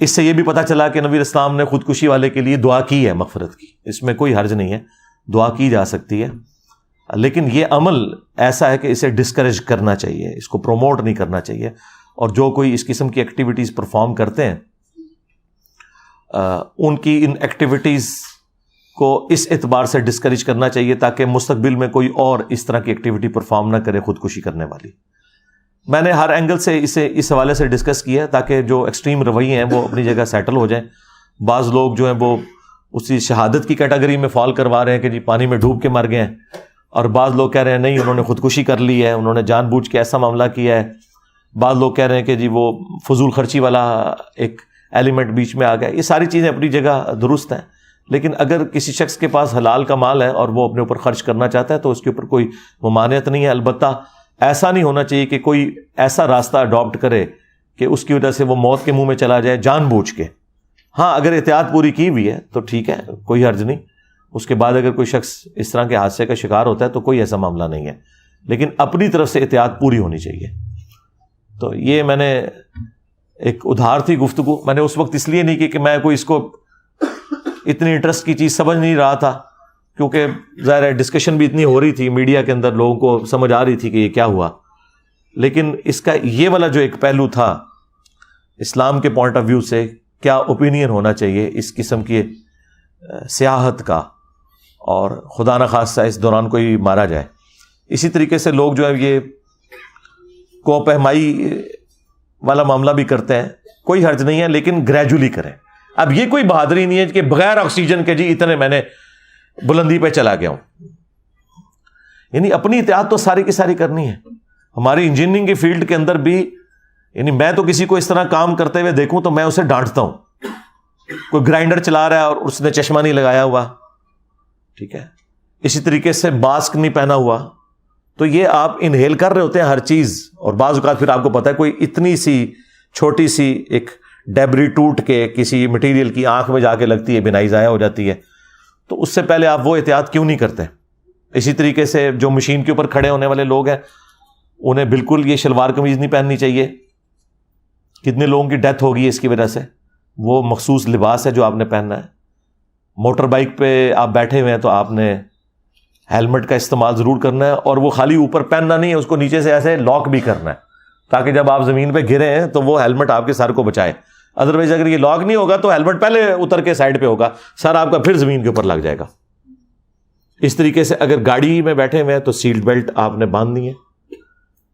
S1: اس سے یہ بھی پتہ چلا کہ نبی علیہ السلام نے خودکشی والے کے لیے دعا کی ہے مغفرت کی، اس میں کوئی حرج نہیں ہے، دعا کی جا سکتی ہے، لیکن یہ عمل ایسا ہے کہ اسے ڈسکریج کرنا چاہیے، اس کو پروموٹ نہیں کرنا چاہیے، اور جو کوئی اس قسم کی ایکٹیویٹیز پرفارم کرتے ہیں ان کی ان ایکٹیویٹیز کو اس اعتبار سے ڈسکریج کرنا چاہیے تاکہ مستقبل میں کوئی اور اس طرح کی ایکٹیویٹی پرفارم نہ کرے خودکشی کرنے والی۔ میں نے ہر اینگل سے اسے اس حوالے سے ڈسکس کیا تاکہ جو ایکسٹریم رویے ہیں وہ اپنی جگہ سیٹل ہو جائیں۔ بعض لوگ جو ہیں وہ اسی شہادت کی کیٹیگری میں فال کروا رہے ہیں کہ جی پانی میں ڈوب کے مر گئے ہیں، اور بعض لوگ کہہ رہے ہیں نہیں انہوں نے خودکشی کر لی ہے، انہوں نے جان بوجھ کے ایسا معاملہ کیا ہے۔ بعض لوگ کہہ رہے ہیں کہ جی وہ فضول خرچی والا ایک ایلیمنٹ بیچ میں آ گیا۔ یہ ساری چیزیں اپنی جگہ درست ہیں، لیکن اگر کسی شخص کے پاس حلال کا مال ہے اور وہ اپنے اوپر خرچ کرنا چاہتا ہے تو اس کے اوپر کوئی ممانعت نہیں ہے۔ البتہ ایسا نہیں ہونا چاہیے کہ کوئی ایسا راستہ اڈاپٹ کرے کہ اس کی وجہ سے وہ موت کے منہ میں چلا جائے جان بوجھ کے۔ ہاں اگر احتیاط پوری کی ہوئی ہے تو ٹھیک ہے، کوئی حرج نہیں، اس کے بعد اگر کوئی شخص اس طرح کے حادثے کا شکار ہوتا ہے تو کوئی ایسا معاملہ نہیں ہے، لیکن اپنی طرف سے احتیاط پوری ہونی چاہیے۔ تو یہ میں نے ایک ادھار تھی گفتگو، میں نے اس وقت اس لیے نہیں کی کہ میں کوئی اس کو اتنی انٹرسٹ کی چیز سمجھ نہیں رہا تھا، کیونکہ ظاہر ہے ڈسکشن بھی اتنی ہو رہی تھی میڈیا کے اندر، لوگوں کو سمجھ آ رہی تھی کہ یہ کیا ہوا، لیکن اس کا یہ والا جو ایک پہلو تھا اسلام کے پوائنٹ آف ویو سے کیا اوپینین ہونا چاہیے اس قسم کی سیاحت کا، اور خدا نخواستہ اس دوران کوئی مارا جائے۔ اسی طریقے سے لوگ جو ہے یہ کوپہمائی والا معاملہ بھی کرتے ہیں، کوئی حرج نہیں ہے لیکن گریجولی کریں۔ اب یہ کوئی بہادری نہیں ہے کہ بغیر آکسیجن کے جی اتنے میں نے بلندی پہ چلا گیا ہوں، یعنی اپنی احتیاط تو ساری کی ساری کرنی ہے. ہماری انجینئرنگ کی فیلڈ کے اندر بھی یعنی میں تو کسی کو اس طرح کام کرتے ہوئے دیکھوں تو میں اسے ڈانٹتا ہوں. کوئی گرائنڈر چلا رہا ہے اور اس نے چشمہ نہیں لگایا ہوا, ٹھیک ہے, اسی طریقے سے ماسک نہیں پہنا ہوا, تو یہ آپ انہیل کر رہے ہوتے ہیں ہر چیز, اور بعض اوقات پھر آپ کو پتا ہے کوئی اتنی سی چھوٹی سی ایک ڈیبری ٹوٹ کے کسی مٹیریل کی آنکھ میں جا کے لگتی ہے, بینائی ضائع ہو جاتی ہے, تو اس سے پہلے آپ وہ احتیاط کیوں نہیں کرتے؟ اسی طریقے سے جو مشین کے اوپر کھڑے ہونے والے لوگ ہیں انہیں بالکل یہ شلوار قمیض نہیں پہننی چاہیے. کتنے لوگوں کی ڈیتھ ہوگی اس کی وجہ سے. وہ مخصوص لباس ہے جو آپ نے پہننا ہے. موٹر بائک پہ آپ بیٹھے ہوئے ہیں تو آپ نے ہیلمٹ کا استعمال ضرور کرنا ہے, اور وہ خالی اوپر پہننا نہیں ہے, اس کو نیچے سے ایسے لاک بھی کرنا ہے تاکہ جب آپ زمین پہ گرے ہیں تو وہ ہیلمٹ آپ کے سر کو بچائے. ادروائز اگر یہ لاک نہیں ہوگا تو ہیلمٹ پہلے اتر کے سائڈ پہ ہوگا, سر آپ کا پھر زمین کے اوپر لگ جائے گا. اس طریقے سے اگر گاڑی میں بیٹھے ہوئے ہیں تو سیٹ بیلٹ آپ نے باندھنی ہے.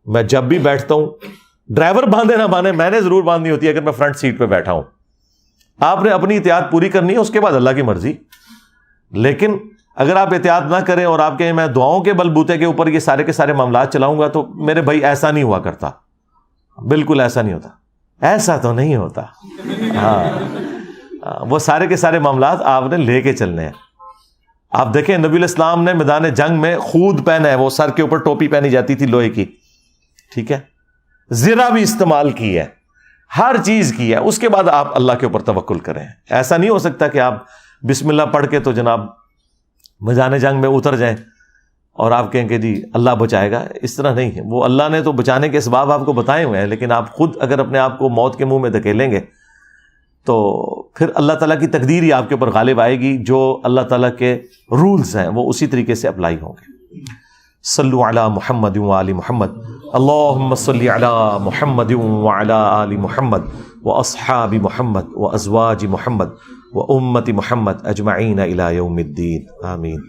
S1: میں جب بھی بیٹھتا ہوں, ڈرائیور باندھے نہ باندھے, میں نے ضرور باندھنی ہوتی ہے اگر میں فرنٹ سیٹ پہ بیٹھا ہوں. آپ نے اپنی احتیاط پوری کرنی ہے, اس کے بعد اللہ کی مرضی. لیکن اگر آپ احتیاط نہ کریں اور آپ کہیں میں دعاؤں کے بلبوتے کے اوپر یہ سارے کے سارے معاملات چلاؤں گا, تو میرے بھائی ایسا نہیں ہوا کرتا, بالکل ایسا نہیں ہوتا, ایسا تو نہیں ہوتا. ہاں, وہ سارے کے سارے معاملات آپ نے لے کے چلنے ہیں. آپ دیکھیں نبی علیہ السلام نے میدان جنگ میں خود پہنا ہے, وہ سر کے اوپر ٹوپی پہنی جاتی تھی لوہے کی, ٹھیک ہے, زرہ بھی استعمال کی ہے, ہر چیز کی ہے. اس کے بعد آپ اللہ کے اوپر توکل کریں. ایسا نہیں ہو سکتا کہ آپ بسم اللہ پڑھ کے تو جناب میدان جنگ میں اتر جائیں اور آپ کہیں کہ جی اللہ بچائے گا. اس طرح نہیں ہے. وہ اللہ نے تو بچانے کے اسباب آپ کو بتائے ہوئے ہیں, لیکن آپ خود اگر اپنے آپ کو موت کے منہ میں دھکیلیں گے تو پھر اللہ تعالیٰ کی تقدیر ہی آپ کے اوپر غالب آئے گی. جو اللہ تعالیٰ کے رولز ہیں وہ اسی طریقے سے اپلائی ہوں گے. صلو علی محمد وآل محمد, اللہم صلی علی محمد وعلی آل محمد واصحاب محمد وازواج محمد وامت محمد اجمعین الی یوم الدین, آمین.